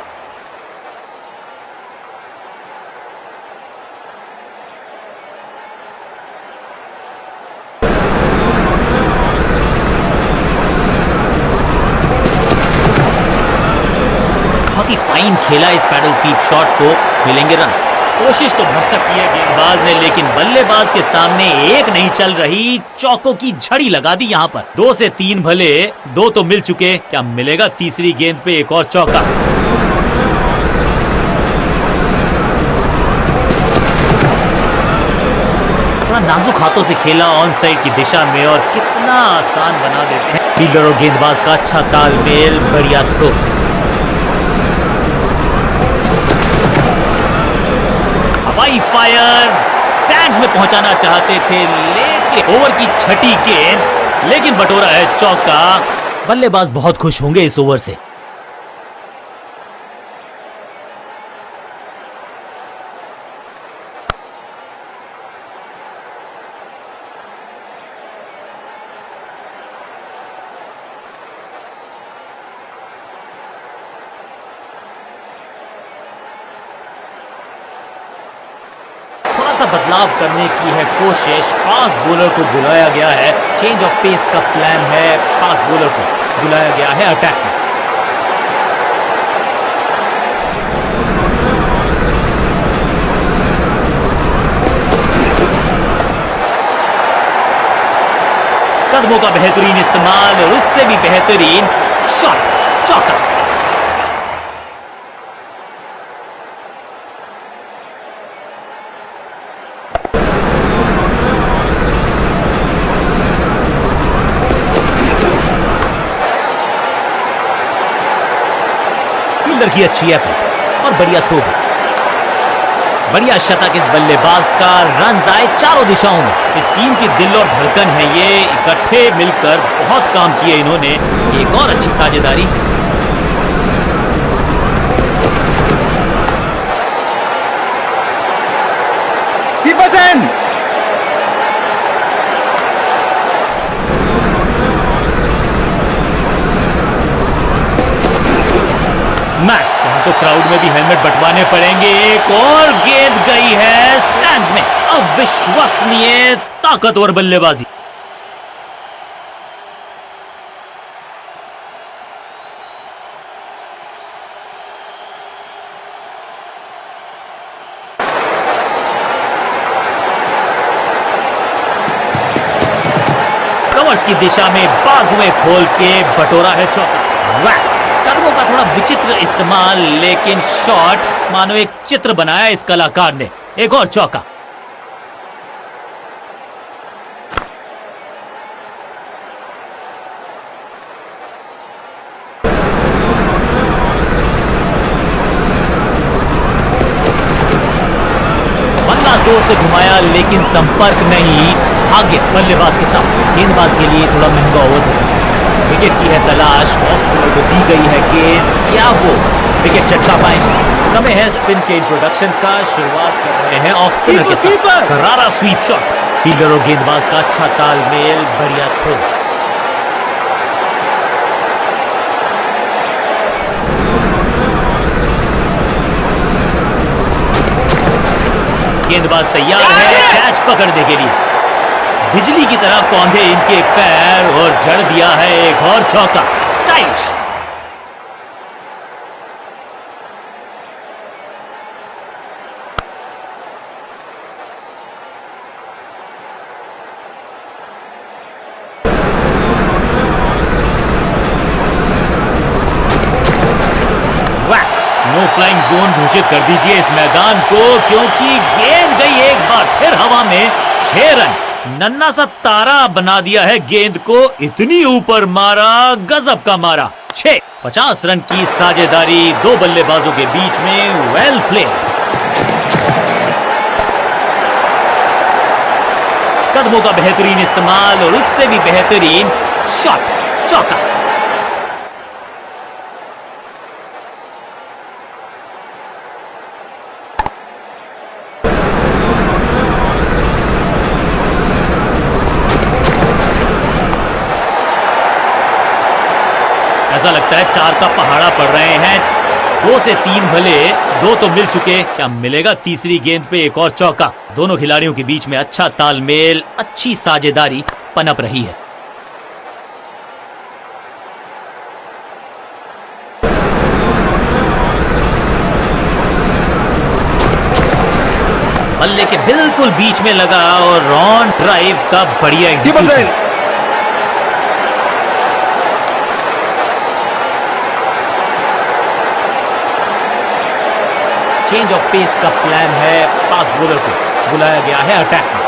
Speaker 2: फाइन खेला इस पैडल स्वीप शॉट को, मिलेंगे रन्स। कोशिश तो भरसक की है गेंदबाज ने, लेकिन बल्लेबाज के सामने एक नहीं चल रही। चौकों की झड़ी लगा दी यहां पर। 2 से 3 भले, 2 तो मिल चुके, क्या मिलेगा तीसरी गेंद पे एक और चौका? थोड़ा नाजुक हाथों से खेला ऑन साइड की दिशा में, और कितना आसान बना देते हैं। फील्डर और गेंदबाज का अच्छा तालमेल, बढ़िया थ्रो। हवाई फायर, स्टैंड्स में पहुंचाना चाहते थे, लेकिन ओवर की छठी गेंद लेकिन बटोरा है चौका। बल्लेबाज बहुत खुश होंगे इस ओवर से। बदलाव करने की है कोशिश। फास्ट बॉलर को बुलाया गया है। चेंज ऑफ पेस का प्लान है। फास्ट बॉलर को बुलाया गया है अटैक में। कदमों का बेहतरीन इस्तेमाल और उससे भी बेहतरीन शॉट, चौका। फील्डर की अच्छी एफर्ट और बढ़िया थ्रो भी। बढ़िया शतक इस बल्लेबाज का। रन आए चारों दिशाओं में। इस टीम की दिल और धड़कन है ये। इकट्ठे मिलकर बहुत काम किए इन्होंने। एक और अच्छी साझेदारी। यहाँ तो क्राउड में भी हेलमेट बंटवाने पड़ेंगे। एक और गेंद गई है स्टैंड्स में। अविश्वसनीय ताकतवर बल्लेबाजी। कवर्स की दिशा में बाजुएं खोल के बटोरा है चौका। वैक। कदमों का थोड़ा विचित्र इस्तेमाल, लेकिन शॉट मानो एक चित्र बनाया इस कलाकार ने। एक और चौका। बल्ला जोर से घुमाया लेकिन संपर्क नहीं। भाग्य बल्लेबाज के साथ। गेंदबाज के लिए थोड़ा महंगा ओवर बदल जाता है। विकेट की है तलाश। ऑफ स्पिनर को दी गई है गेंद। क्या वो विकेट चटका पाएंगे? समय है स्पिन के इंट्रोडक्शन का। शुरुआत कर रहे हैं ऑफ स्पिनर के साथ। करारा स्वीप शॉट। फील्डर और गेंदबाज का अच्छा तालमेल। बढ़िया थ्रो। गेंदबाज तैयार है कैच पकड़ने के लिए। बिजली की तरह कौंधे इनके पैर और जड़ दिया है एक और चौका। स्टाइलिश। वैक। नो फ्लाइंग जोन घोषित कर दीजिए इस मैदान को, क्योंकि गेंद गई एक बार फिर हवा में। 6 रन। नन्ना सा तारा बना दिया है गेंद को। इतनी ऊपर मारा, गजब का मारा। 6। 50 रन की साझेदारी दो बल्लेबाजों के बीच में। Well played. कदमों का बेहतरीन इस्तेमाल और उससे भी बेहतरीन शॉट, चौका। ऐसा लगता है 4 का पहाड़ा पड़ रहे हैं। 2 से 3 भले, 2 तो मिल चुके। क्या मिलेगा तीसरी गेंद पे? एक और चौका। दोनों खिलाड़ियों के बीच में अच्छा तालमेल, अच्छी साझेदारी पनप रही है। बल्ले के बिल्कुल बीच में लगा और रॉन ड्राइव का बढ़िया एग्जीक्यूशन। चेंज ऑफ पेस का प्लान है। फास्ट बॉलर को बुलाया गया है अटैक में।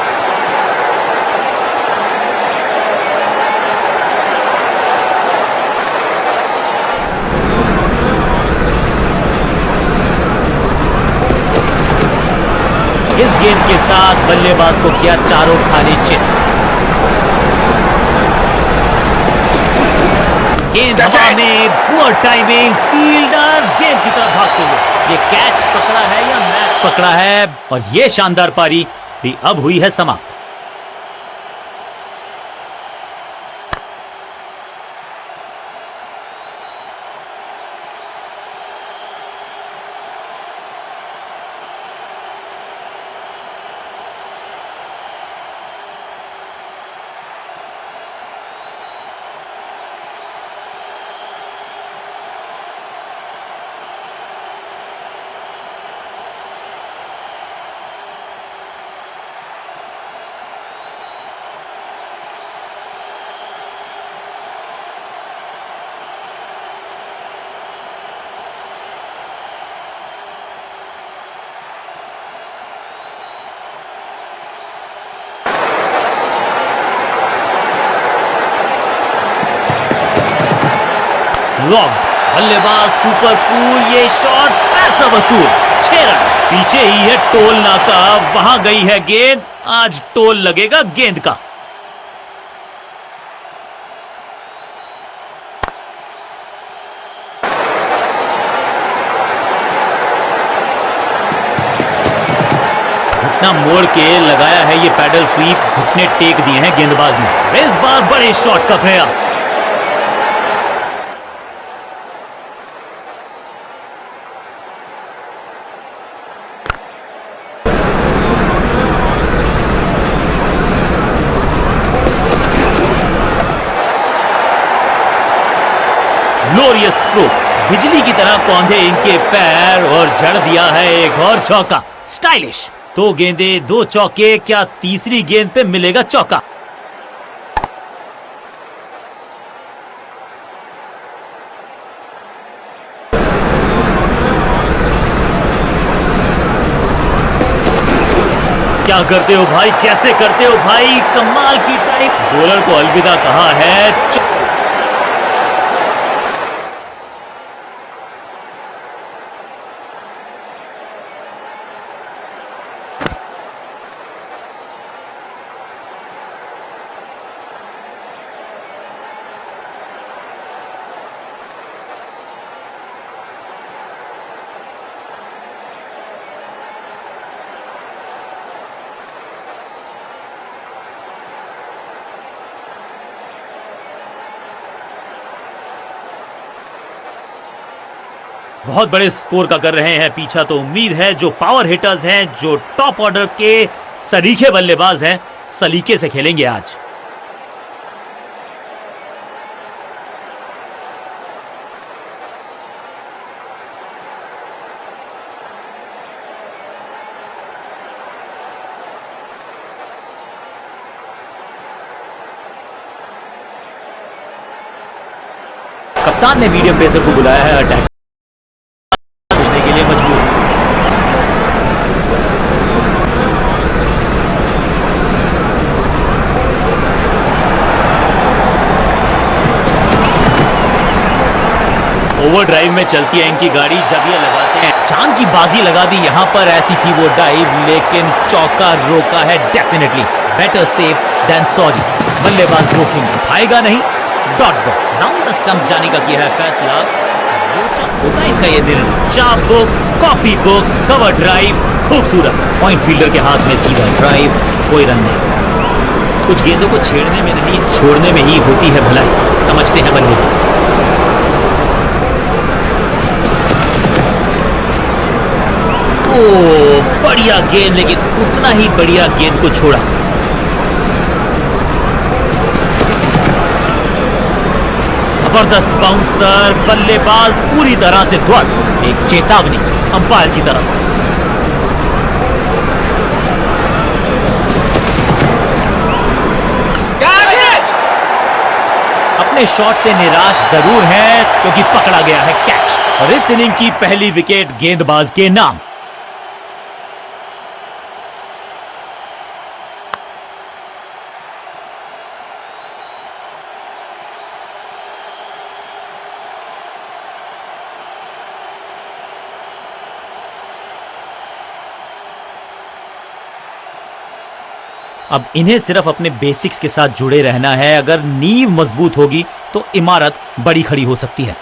Speaker 2: इस गेंद के साथ बल्लेबाज को किया चारों खाने चित। गेंद हवा में, पुअर टाइमिंग, फील्डर गेंद की तरफ भागते हुए। ये कैच पकड़ा है या मैच पकड़ा है, और ये शानदार पारी भी अब हुई है समाप्त। लॉन्ग बल्लेबाज सुपर कूल, ये शॉट पैसा वसूल, 6 रन। पीछे ही है टोल नाका, वहां गई है गेंद, आज टोल लगेगा गेंद का। घुटना मोड़ के लगाया है ये पैडल स्वीप, घुटने टेक दिए हैं गेंदबाज ने। इस बार बड़े शॉट का प्रयास। ग्लोरियस स्ट्रोक, बिजली की तरह कौंधे इनके पैर और जड़ दिया है एक और चौका। स्टाइलिश, 2 गेंदे 2 चौके, क्या तीसरी गेंद पे मिलेगा चौका? क्या करते हो भाई, कैसे करते हो भाई, कमाल की टाइप। बॉलर को अलविदा कहा है। बहुत बड़े स्कोर का कर रहे हैं पीछा, तो उम्मीद है जो पावर हिटर्स हैं, जो टॉप ऑर्डर के सरीखे बल्लेबाज हैं, सलीके से खेलेंगे आज। कप्तान ने मीडियम पेसर को बुलाया है अटैक के लिए मजबूर। ओवरड्राइव में चलती है इनकी गाड़ी जब ये लगाते हैं। चांद की बाजी लगा दी यहां पर, ऐसी थी वो डाइव, लेकिन चौका रोका है definitely. Better safe than sorry. बल्लेबाज जोखिम उठाएगा नहीं। Dot ball, round the stumps जाने का किया है फैसला। रोचक होगा इनका ये निर्णय। चाप book, copy book, cover drive, खूबसूरत। पॉइंट फील्डर के हाथ में सीधा ड्राइव, कोई रन नहीं। कुछ गेंदों को छेड़ने में नहीं, छोड़ने में ही होती है भलाई, समझते हैं बल्लेबाज। ओ, बढ़िया गेंद, लेकिन उतना ही बढ़िया गेंद को छोड़ा। जबरदस्त बाउंसर, बल्लेबाज पूरी तरह से ध्वस्त। एक चेतावनी अंपायर की तरफ से। अपने शॉट से निराश जरूर है, क्योंकि पकड़ा गया है कैच, और इस इनिंग की पहली विकेट गेंदबाज के नाम। अब इन्हें सिर्फ अपने बेसिक्स के साथ जुड़े रहना है। अगर नींव मजबूत होगी तो इमारत बड़ी खड़ी हो सकती है।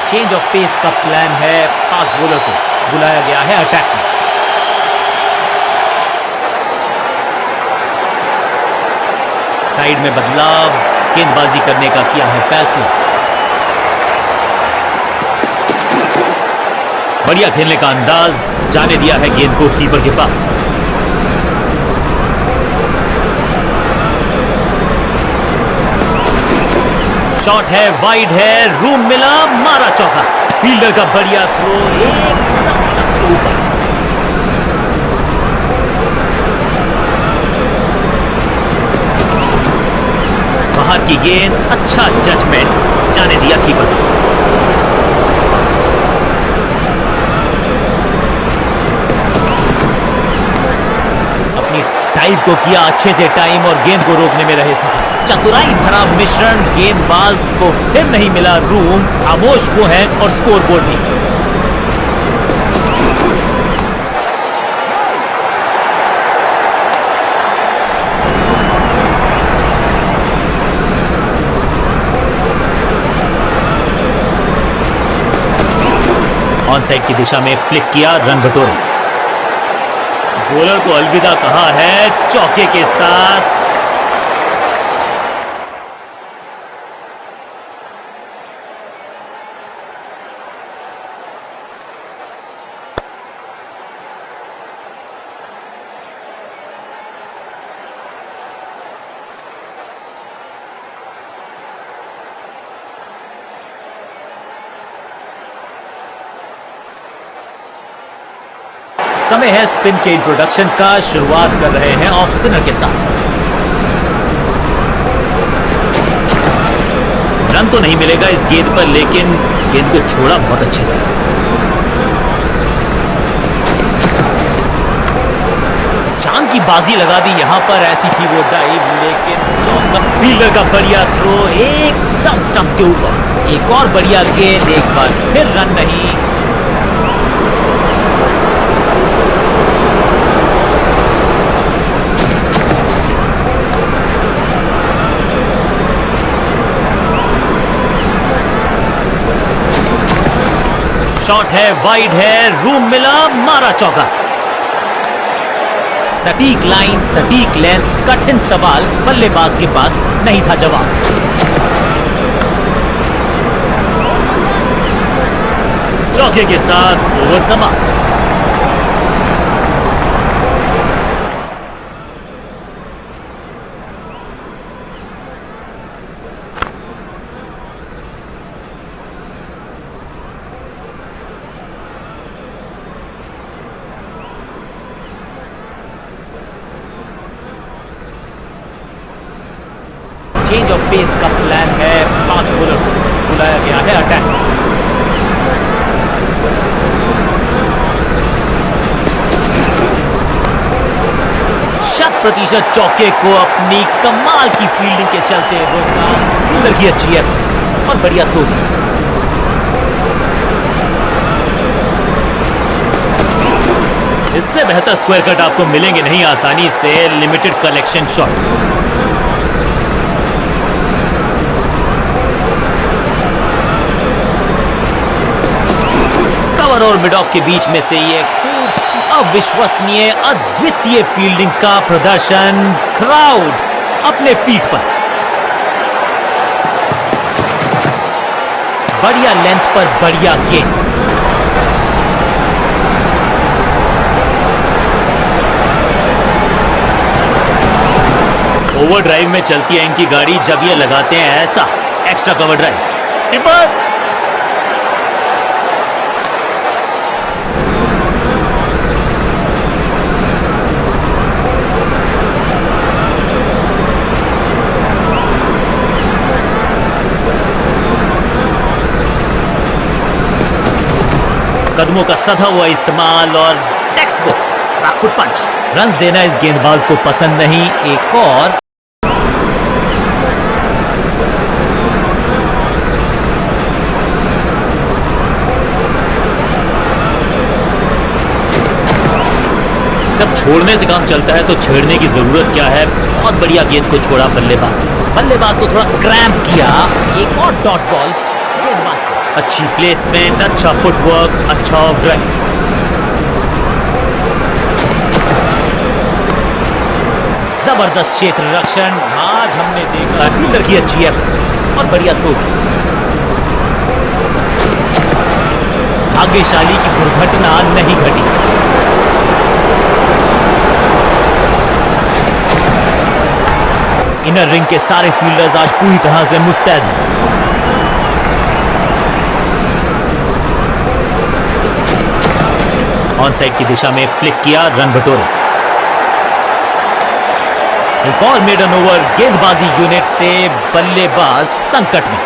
Speaker 2: चेंज ऑफ पेस का प्लान है। फास्ट बॉलर को बुलाया गया है अटैक में। साइड में बदलाव, गेंदबाजी करने का किया है फैसला। बढ़िया खेलने का अंदाज, जाने दिया है गेंद को कीपर के पास। शॉट है, वाइड है, रूम मिला, मारा चौका। फील्डर का बढ़िया थ्रो एकदम स्टंप्स के ऊपर। बाहर की गेंद, अच्छा जजमेंट, जाने दिया कीपर। अपनी टाइम को किया अच्छे से टाइम और गेंद को रोकने में रहे सफल। चतुराई भरा मिश्रण, गेंदबाज को फिर नहीं मिला रूम। खामोश वो है और स्कोरबोर्ड भी। ऑन साइड की दिशा में फ्लिक किया, रन बटोरे। बॉलर को अलविदा कहा है चौके के साथ। समय है स्पिन के इंट्रोडक्शन का। शुरुआत कर रहे हैं ऑफ स्पिनर के साथ। रन तो नहीं मिलेगा इस गेंद पर, लेकिन गेंद को छोड़ा बहुत अच्छे से। चांद की बाजी लगा दी यहां पर, ऐसी थी वो डाइव, लेकिन चौका। फील्डर का बढ़िया थ्रो एकदम स्टंप्स के ऊपर। एक और बढ़िया गेंद, एक बार फिर रन नहीं। शॉट है, वाइड है, रूम मिला, मारा चौका। सटीक लाइन, सटीक लेंथ, कठिन सवाल, बल्लेबाज के पास नहीं था जवाब। चौके के साथ ओवर समाप्त। चेंज ऑफ पेस का प्लान है। फास्ट बॉलर को बुलाया गया है अटैक। 100% चौके को अपनी कमाल की फील्डिंग के चलते रोका। फील्डर की अच्छी एफर्ट और बढ़िया थ्रो भी। इससे बेहतर स्क्वायर कट आपको मिलेंगे नहीं आसानी से। Limited collection shot. और मिड ऑफ के बीच में से ये खूब अविश्वसनीय, अद्वितीय फील्डिंग का प्रदर्शन। क्राउड अपने फीट पर। बढ़िया लेंथ पर बढ़िया गेंद। ओवर ड्राइव में चलती है इनकी गाड़ी जब ये लगाते हैं ऐसा एक्स्ट्रा कवर ड्राइव। कीपर कदमों का सधा हुआ इस्तेमाल और टेक्स्ट बुक बैकफुट पंच। रन्स देना इस गेंदबाज को पसंद नहीं। एक और छोड़ने से काम चलता है तो छेड़ने की जरूरत क्या है। बहुत बढ़िया गेंद को छोड़ा बल्लेबाज ने। बल्लेबाज को थोड़ा क्रैम्प किया। एक और डॉट बॉल गेंदबाज को। अच्छी प्लेसमेंट, अच्छा फुटवर्क, अच्छा ऑफ ड्राइव। जबरदस्त क्षेत्र रक्षण। आज हमने देखा फील्डर की अच्छी एफर्ट और बढ़िया थ्रो। भाग्यशाली की दुर्घटना नहीं घटी। इनर रिंग के सारे फील्डर्स आज पूरी तरह से मुस्तैद हैं। ऑन साइड की दिशा में फ्लिक किया, रन बटोरे। एक और मेडन ओवर गेंदबाजी यूनिट से बल्लेबाज संकट में।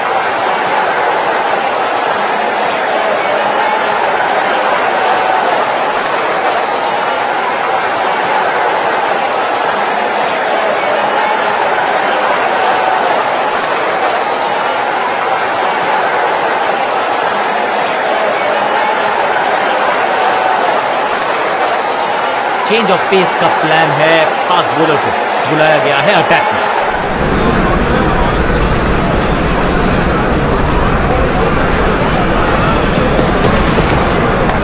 Speaker 2: चेंज ऑफ पेस का प्लान है। फास्ट बॉलर को बुलाया गया है अटैक में।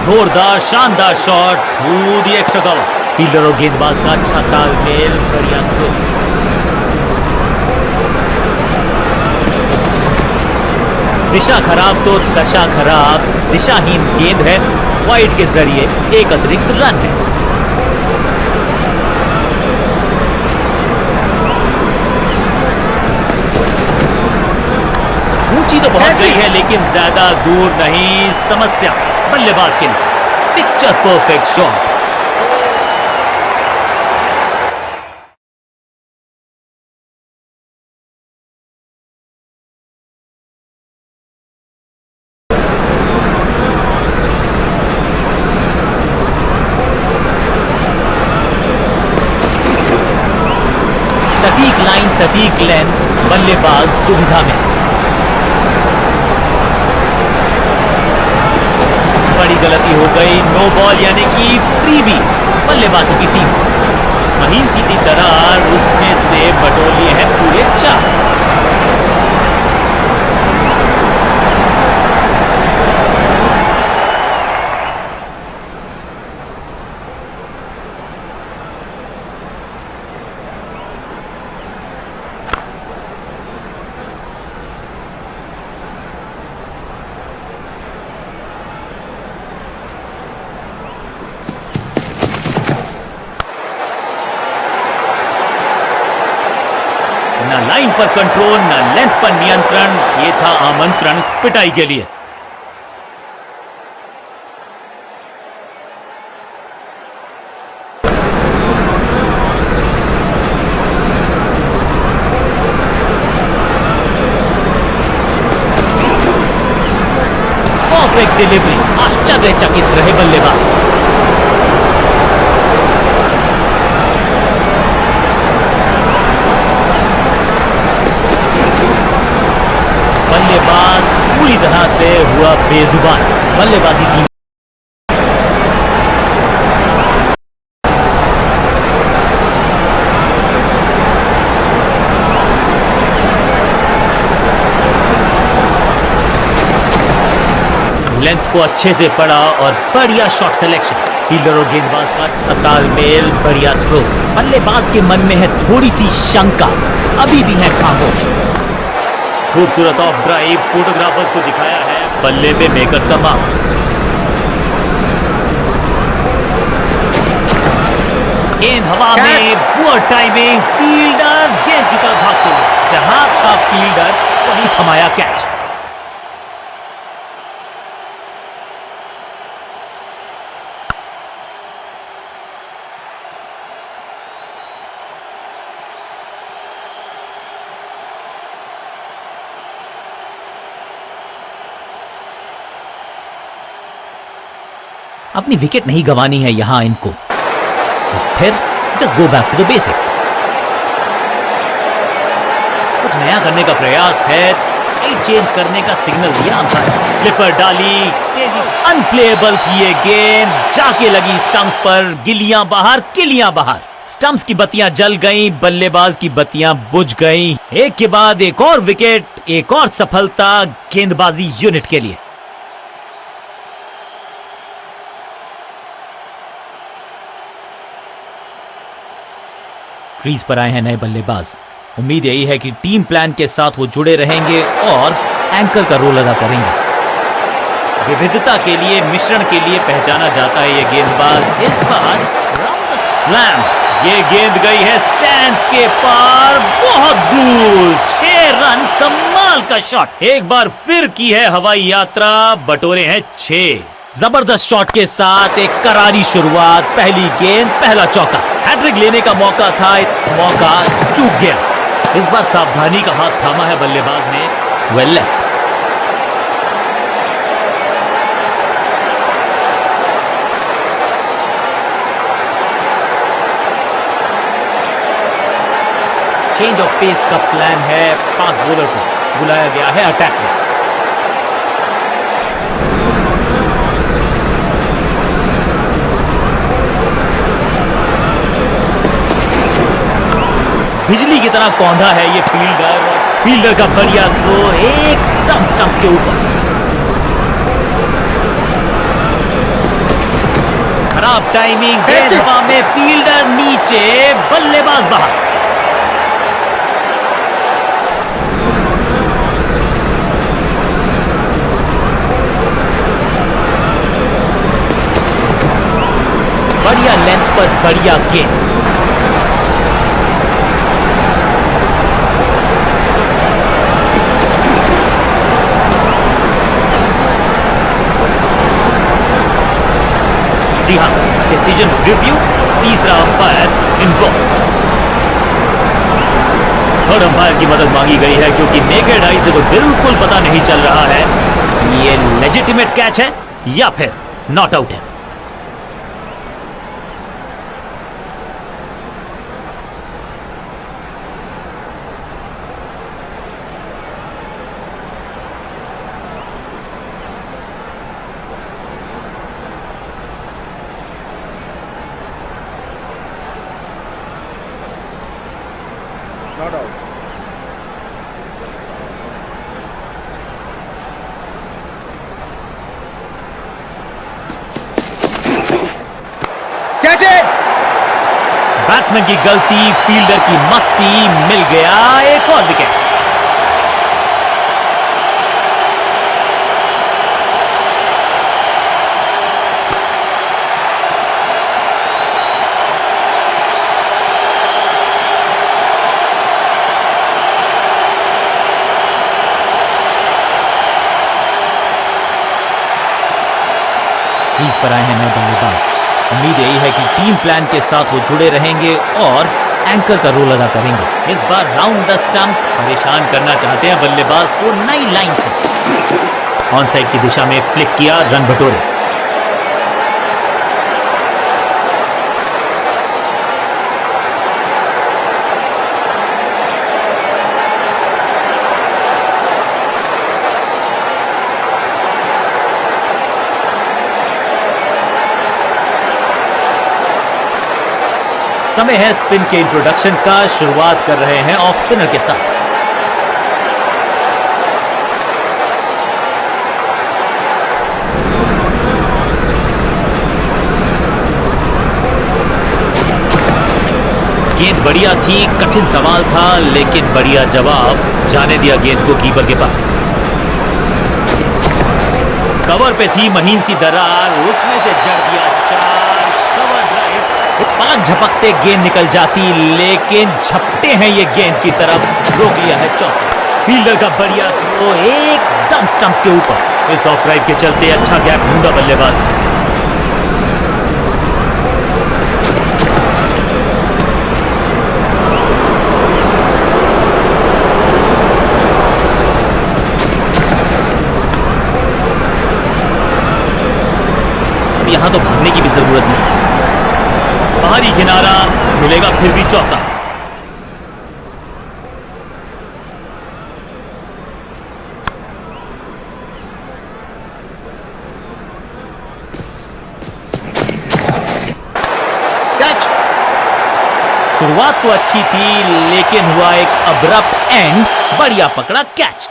Speaker 2: जोरदार शानदार shot through the extra cover. Fielder और गेंदबाज का अच्छा तालमेल, बढ़िया थ्रो। दिशा खराब तो दशा खराब। दिशाहीन गेंद है। वाइड के जरिए एक अतिरिक्त रन है। ऊंची तो बहुत गई है लेकिन ज्यादा दूर नहीं। समस्या बल्लेबाज के लिए। Picture perfect shot. सटीक लाइन, सटीक लेंथ। बल्लेबाज दुविधा में। बड़ी गलती हो गई। नो बॉल यानी कि फ्रीबी बल्लेबाजी की टीम। वहीं सीधी दरार, उसमें से बटोर लिए हैं पूरे 4। ना लाइन पर कंट्रोल, ना लेंथ पर नियंत्रण। ये था आमंत्रण पिटाई के लिए। Perfect delivery. आश्चर्यचकित रहे बल्लेबाज। बल्लेबाज पूरी तरह से हुआ बेजुबान। बल्लेबाजी टीम लेंथ को अच्छे से पढ़ा और बढ़िया शॉट सिलेक्शन। फील्डर और गेंदबाज का अच्छा तालमेल, बढ़िया थ्रो। बल्लेबाज के मन में है थोड़ी सी शंका, अभी भी है खामोश। खूबसूरत ऑफ ड्राइव, फोटोग्राफर्स को दिखाया है। बल्ले पे मेकर्स का मार्क। गेंद हवा में, पुअर टाइमिंग। फील्डर गेंद की तरफ भागते हुए, जहां था फील्डर वहीं थमाया कैच। अपनी विकेट नहीं गंवानी है यहां इनको, तो फिर just go back to the basics. कुछ नया करने का प्रयास है, साइड चेंज करने का सिग्नल दिया अंपायर। फ्लिपर डाली, तेजी से अनप्लेएबल थी ये गेंद, जाके लगी स्टंप्स पर, गिलियां बाहर, किलियां बाहर। स्टंप्स की बत्तियां जल गईं, बल्लेबाज की बत्तियां बुझ गईं। एक के बाद एक और विकेट, एक और सफलता गेंदबाजी यूनिट के लिए। क्रीज पर आए हैं नए बल्लेबाज। उम्मीद यही है कि टीम प्लान के साथ वो जुड़े रहेंगे और एंकर का रोल अदा करेंगे। विविधता के लिए, मिश्रण के लिए पहचाना जाता है ये गेंदबाज। इस बार राउंड द स्लैम, ये गेंद गई है स्टैंड्स के पार, बहुत दूर। 6 रन, कमाल का शॉट। एक बार फिर की है हवाई यात्रा, बटोरे हैं 6। जबरदस्त शॉट के साथ एक करारी शुरुआत, पहली गेंद, पहला चौका। हैट्रिक लेने का मौका था, मौका चूक गया। इस बार सावधानी का हाथ थामा है बल्लेबाज ने, well left. Change of pace का प्लान है, फास्ट बॉलर को बुलाया गया है अटैक में। बिजली की तरह कौंधा है ये फील्डर का बढ़िया थ्रो, एकदम स्टंप्स के ऊपर। खराब टाइमिंग, गेंद हवा में, फील्डर नीचे, बल्लेबाज बाहर। बढ़िया लेंथ पर बढ़िया गेंद। जी हाँ, डिसीजन रिव्यू, तीसरा अंपायर इन्वॉल्व। थर्ड अंपायर की मदद मांगी गई है क्योंकि नेकेड आई से तो बिल्कुल पता नहीं चल रहा है ये लेजिटिमेट कैच है या फिर नॉट आउट है।
Speaker 3: Not out. Catch it!
Speaker 2: Batsman की गलती, फील्डर की मस्ती, मिल गया एक और विकेट। क्रीज पर आए हैं नए बल्लेबाज। उम्मीद यही है कि टीम प्लान के साथ वो जुड़े रहेंगे और एंकर का रोल अदा करेंगे। इस बार राउंड द स्टंप्स, परेशान करना चाहते हैं बल्लेबाज को नई लाइन से। ऑन साइड की दिशा में फ्लिक किया, रन बटोरे। समय है स्पिन के इंट्रोडक्शन का। शुरुआत कर रहे हैं ऑफ स्पिनर के साथ। गेंद बढ़िया थी, कठिन सवाल था, लेकिन बढ़िया जवाब। जाने दिया गेंद को कीपर के पास। कवर पे थी महीन सी दरार, उसमें से जड़ दिया 4। कवर ड्राइव, पलक झपकते गेंद निकल जाती, लेकिन झपटे हैं ये गेंद की तरफ, रोक लिया है चौका। फील्डर का बढ़िया थ्रो, एकदम स्टंप्स के ऊपर। इस ऑफ ड्राइव के चलते अच्छा गैप ढूंढा बल्लेबाज ने। यहां तो भागने की भी जरूरत नहीं, बाहरी किनारा मिलेगा, फिर भी चौका। शुरुआत तो अच्छी थी, लेकिन हुआ एक अब्रप्ट एंड। बढ़िया पकड़ा कैच।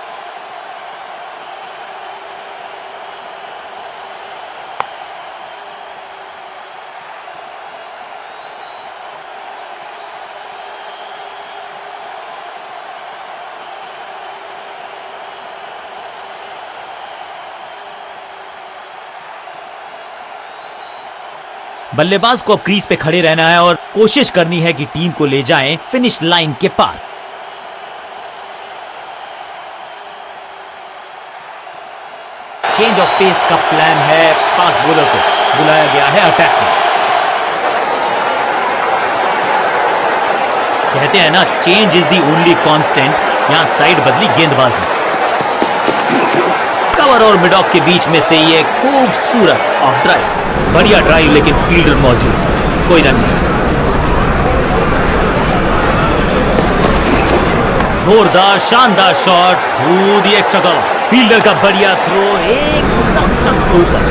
Speaker 2: बल्लेबाज को अब क्रीज पे खड़े रहना है और कोशिश करनी है कि टीम को ले जाएं फिनिश लाइन के पार। चेंज ऑफ पेस का प्लान है। फास्ट बॉलर को बुलाया गया है अटैक में। कहते हैं ना, change is the only constant. यहां साइड बदली गेंदबाज ने। कवर और मिड ऑफ के बीच में से ये खूबसूरत ऑफ ड्राइव। बढ़िया ड्राइव, लेकिन फील्डर मौजूद, कोई रन नहीं। जोरदार शानदार shot through the extra cover. Fielder का बढ़िया थ्रो एकदम स्टंप्स के ऊपर।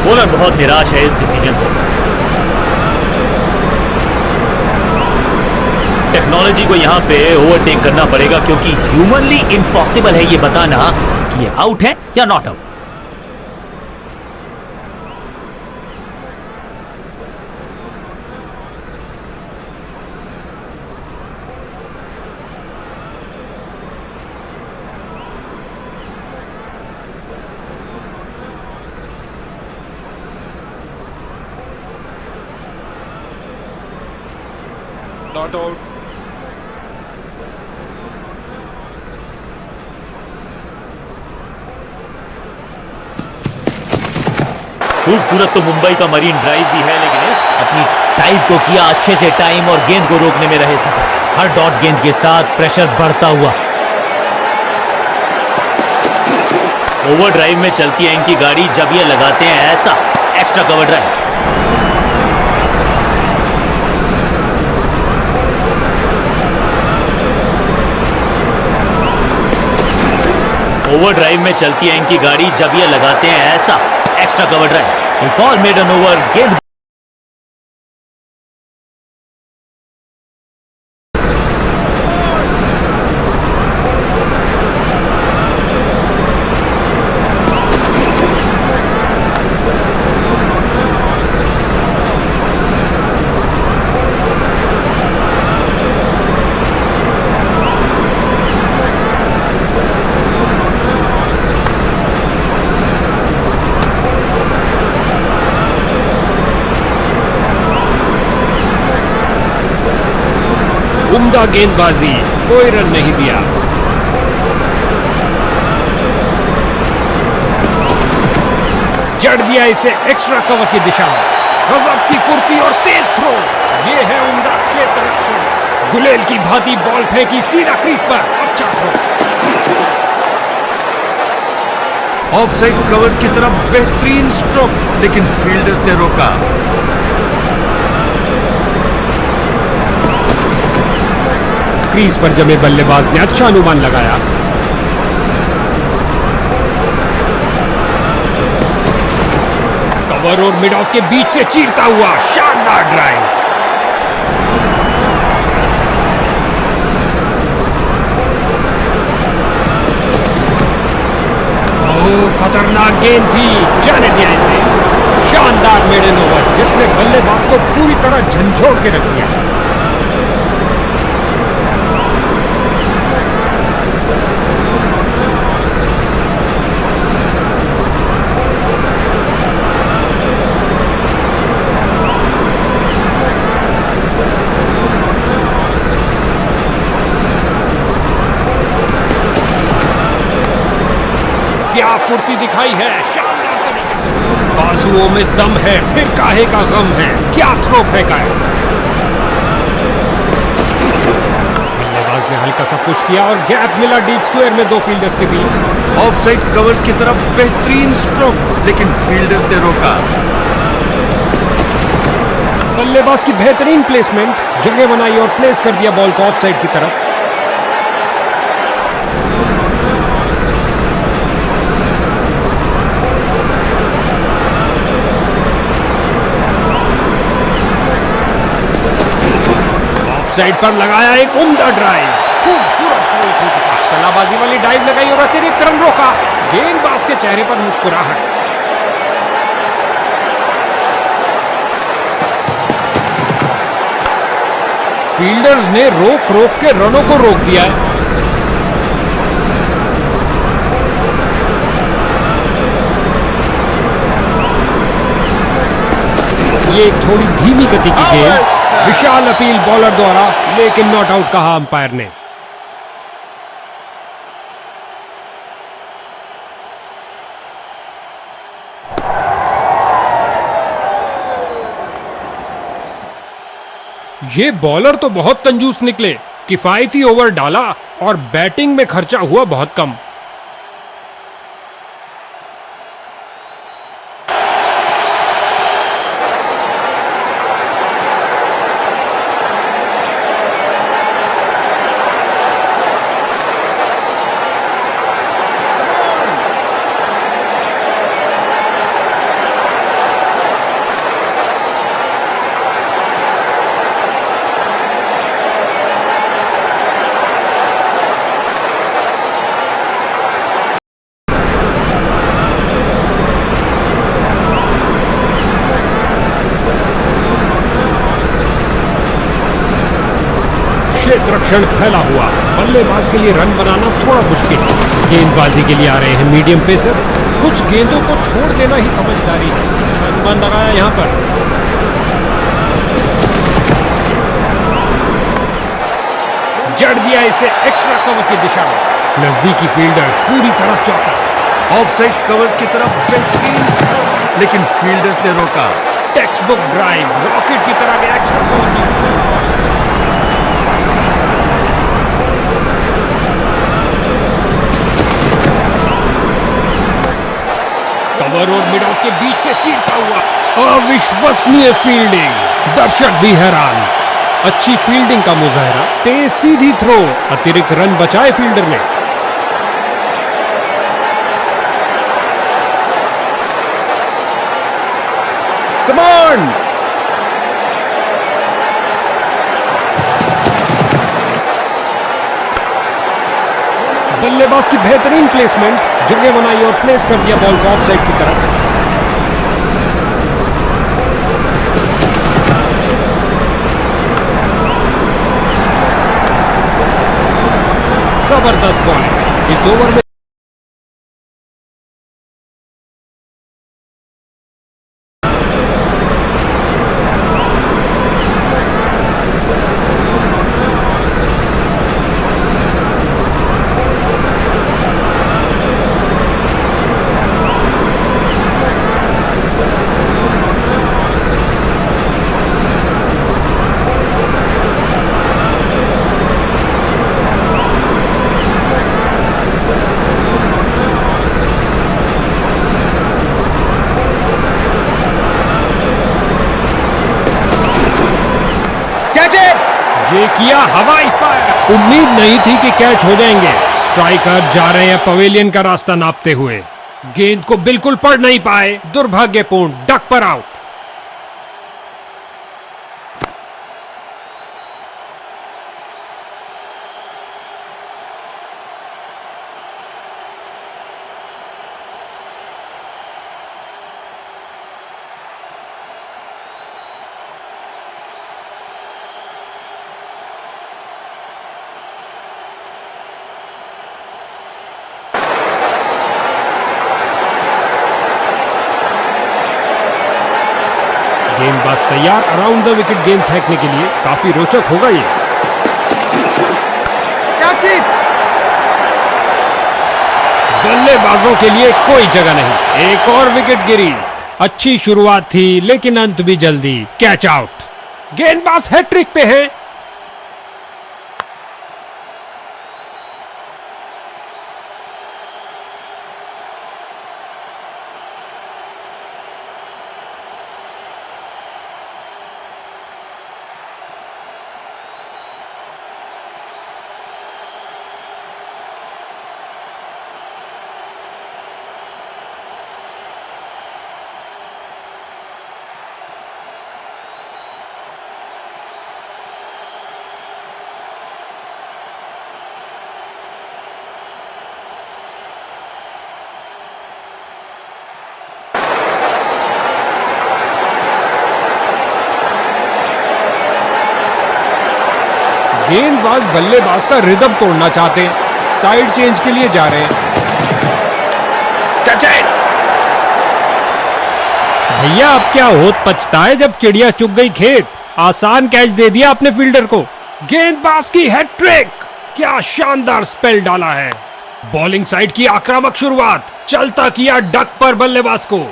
Speaker 2: बॉलर बहुत निराश है इस डिसीजन से। टेक्नोलॉजी को यहां पे ओवरटेक करना पड़ेगा, क्योंकि ह्यूमनली इम्पॉसिबल है ये बताना कि ये आउट है या नॉट आउट।
Speaker 3: Not out.
Speaker 2: खूबसूरत तो मुंबई का मरीन ड्राइव भी है, लेकिन इस अपनी टाइप को किया अच्छे से टाइम और गेंद को रोकने में रहे सफल। हर डॉट गेंद के साथ प्रेशर बढ़ता हुआ। ओवर ड्राइव में चलती है इनकी गाड़ी जब ये लगाते हैं ऐसा extra cover drive. Over drive में चलती है इनकी गाड़ी जब ये लगाते हैं ऐसा एक्स्ट्रा कवर ड्राइव। एक और मेडन ओवर। गेंद
Speaker 1: उम्दा गेंदबाजी, कोई रन नहीं दिया। जड़ दिया इसे एक्स्ट्रा कवर की दिशा में। गजब की फुर्ती और तेज थ्रो। ये है उम्दा क्षेत्र रक्षण। गुलेल की भांति बॉल फेंकी सीधा क्रीज पर। अच्छा थ्रो।
Speaker 4: ऑफसाइड कवर की तरफ बेहतरीन स्ट्रोक, लेकिन फील्डर्स ने रोका।
Speaker 1: क्रीज पर जमे बल्लेबाज ने अच्छा अनुमान लगाया। कवर और मिड ऑफ के बीच से चीरता हुआ शानदार ड्राइव। खतरनाक गेंद थी, जाने दिया इसे। शानदार मेडन ओवर, जिसने बल्लेबाज को पूरी तरह झंझोड़ के रख दिया। क्या फुर्ती दिखाई है, शानदार तरीके से। बाजुओं में दम है, फिर काहे का गम है। क्या थ्रो फेंका है। बल्लेबाज ने हल्का सा पुश किया और गैप मिला डीप स्क्वायर में दो फील्डर्स के बीच।
Speaker 4: ऑफसाइड कवर की तरफ बेहतरीन स्ट्रोक, लेकिन फील्डर्स ने रोका।
Speaker 1: बल्लेबाज की बेहतरीन प्लेसमेंट, जगह बनाई और प्लेस कर दिया बॉल को ऑफसाइड की तरफ। साइड पर लगाया एक उम्दा ड्राइव, खूबसूरत फॉलो थ्रू के साथ कलाबाजी वाली डाइव लगाई और अतिरिक्त रन रोका। गेंदबाज के चेहरे पर मुस्कुराहट। फील्डर्स ने रोक रोक के रनों को रोक दिया है। ये एक थोड़ी धीमी गति की गेंद, विशाल अपील बॉलर द्वारा, लेकिन नॉट आउट कहा अंपायर ने। ये बॉलर तो बहुत कंजूस निकले, किफायती ओवर डाला और बैटिंग में खर्चा हुआ बहुत कम। क्षेत्ररक्षण फैला हुआ, बल्लेबाज के लिए रन बनाना थोड़ा मुश्किल। गेंदबाजी के लिए आ रहे हैं मीडियम पेसर। कुछ गेंदों को छोड़ देना ही समझदारी है। अच्छा अनुमान लगाया यहां पर। जड़ दिया इसे एक्स्ट्रा कवर की दिशा में। नजदीकी फील्डर्स पूरी तरह चौकस।
Speaker 4: ऑफ साइड कवर्स की तरफ बेहतरीन स्ट्रोक, लेकिन फील्डर्स ने रोका।
Speaker 1: टेक्स्ट बुक ड्राइव, रॉकेट की तरह गया एक्स्ट्रा कवर की। कवर और मिड ऑफ के बीच से चीरता हुआ अविश्वसनीय फील्डिंग, दर्शक भी हैरान। अच्छी फील्डिंग का मुजाहरा, तेज सीधी थ्रो, अतिरिक्त रन बचाए फील्डर ने।
Speaker 3: Come on!
Speaker 1: बल्लेबाज की बेहतरीन प्लेसमेंट, जगह बनाई और प्लेस कर दिया बॉल को ऑफ साइड की तरफ। जबरदस्त बॉलिंग इस ओवर में। ये किया हवाई फायर। उम्मीद नहीं थी कि कैच हो जाएंगे। स्ट्राइकर जा रहे हैं पवेलियन का रास्ता नापते हुए। गेंद को बिल्कुल पढ़ नहीं पाए, दुर्भाग्यपूर्ण, डक पर आउट। गेंदबाज तैयार अराउंड द विकेट गेंद फेंकने के लिए। काफी रोचक होगा ये। बल्लेबाजों के लिए कोई जगह नहीं। एक और विकेट गिरी। अच्छी शुरुआत थी लेकिन अंत भी जल्दी। Catch out. गेंदबाज हैट्रिक पे है। गेंदबाज बल्लेबाज का रिदम तोड़ना चाहते हैं, साइड चेंज के लिए जा रहे हैं।
Speaker 3: Catch it!
Speaker 1: भैया अब क्या होत पछता है जब चिड़िया चुग गई खेत। आसान कैच दे दिया अपने फील्डर को। गेंदबाज की हैट्रिक, क्या शानदार स्पेल डाला है। बॉलिंग साइड की आक्रामक शुरुआत, चलता किया डक पर बल्लेबाज को।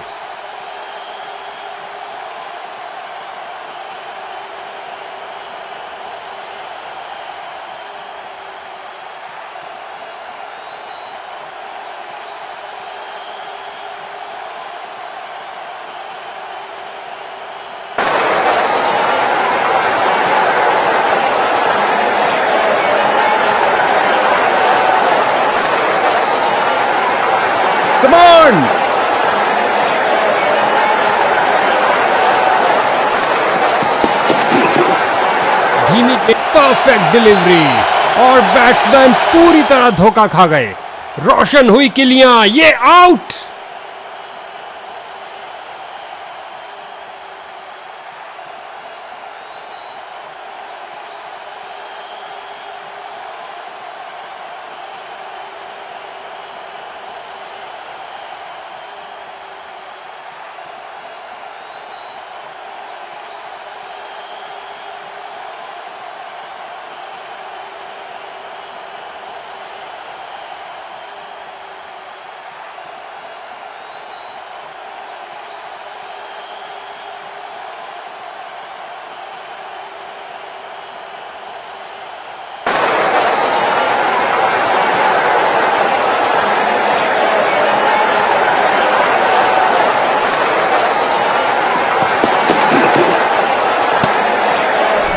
Speaker 3: Come on!
Speaker 1: धीमी परफेक्ट डिलीवरी और बैट्समैन पूरी तरह धोखा खा गए। रोशन हुई किलियां, ये आउट।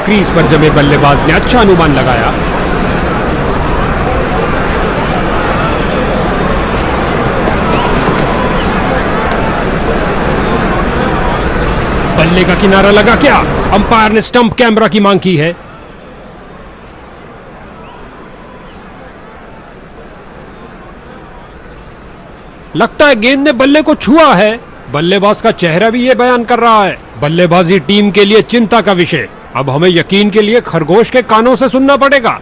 Speaker 1: क्रीज पर जमे बल्लेबाज ने अच्छा अनुमान लगाया। बल्ले का किनारा लगा क्या? अंपायर ने स्टंप कैमरा की मांग की है। लगता है गेंद ने बल्ले को छुआ है। बल्लेबाज का चेहरा भी यह बयान कर रहा है। बल्लेबाजी टीम के लिए चिंता का विषय। अब हमें यकीन के लिए खरगोश के कानों से सुनना पड़ेगा।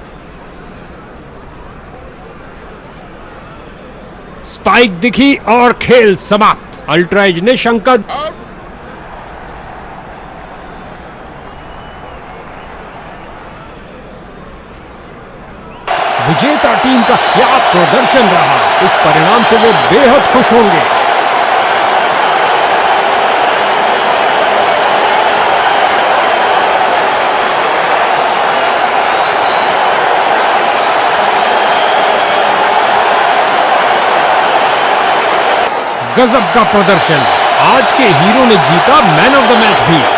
Speaker 1: स्पाइक दिखी और खेल समाप्त। अल्ट्राइज ने शंका। विजेता टीम का क्या प्रदर्शन रहा। इस परिणाम से वे बेहद खुश होंगे। गजब का प्रदर्शन। आज के हीरो ने जीता मैन ऑफ द मैच भी।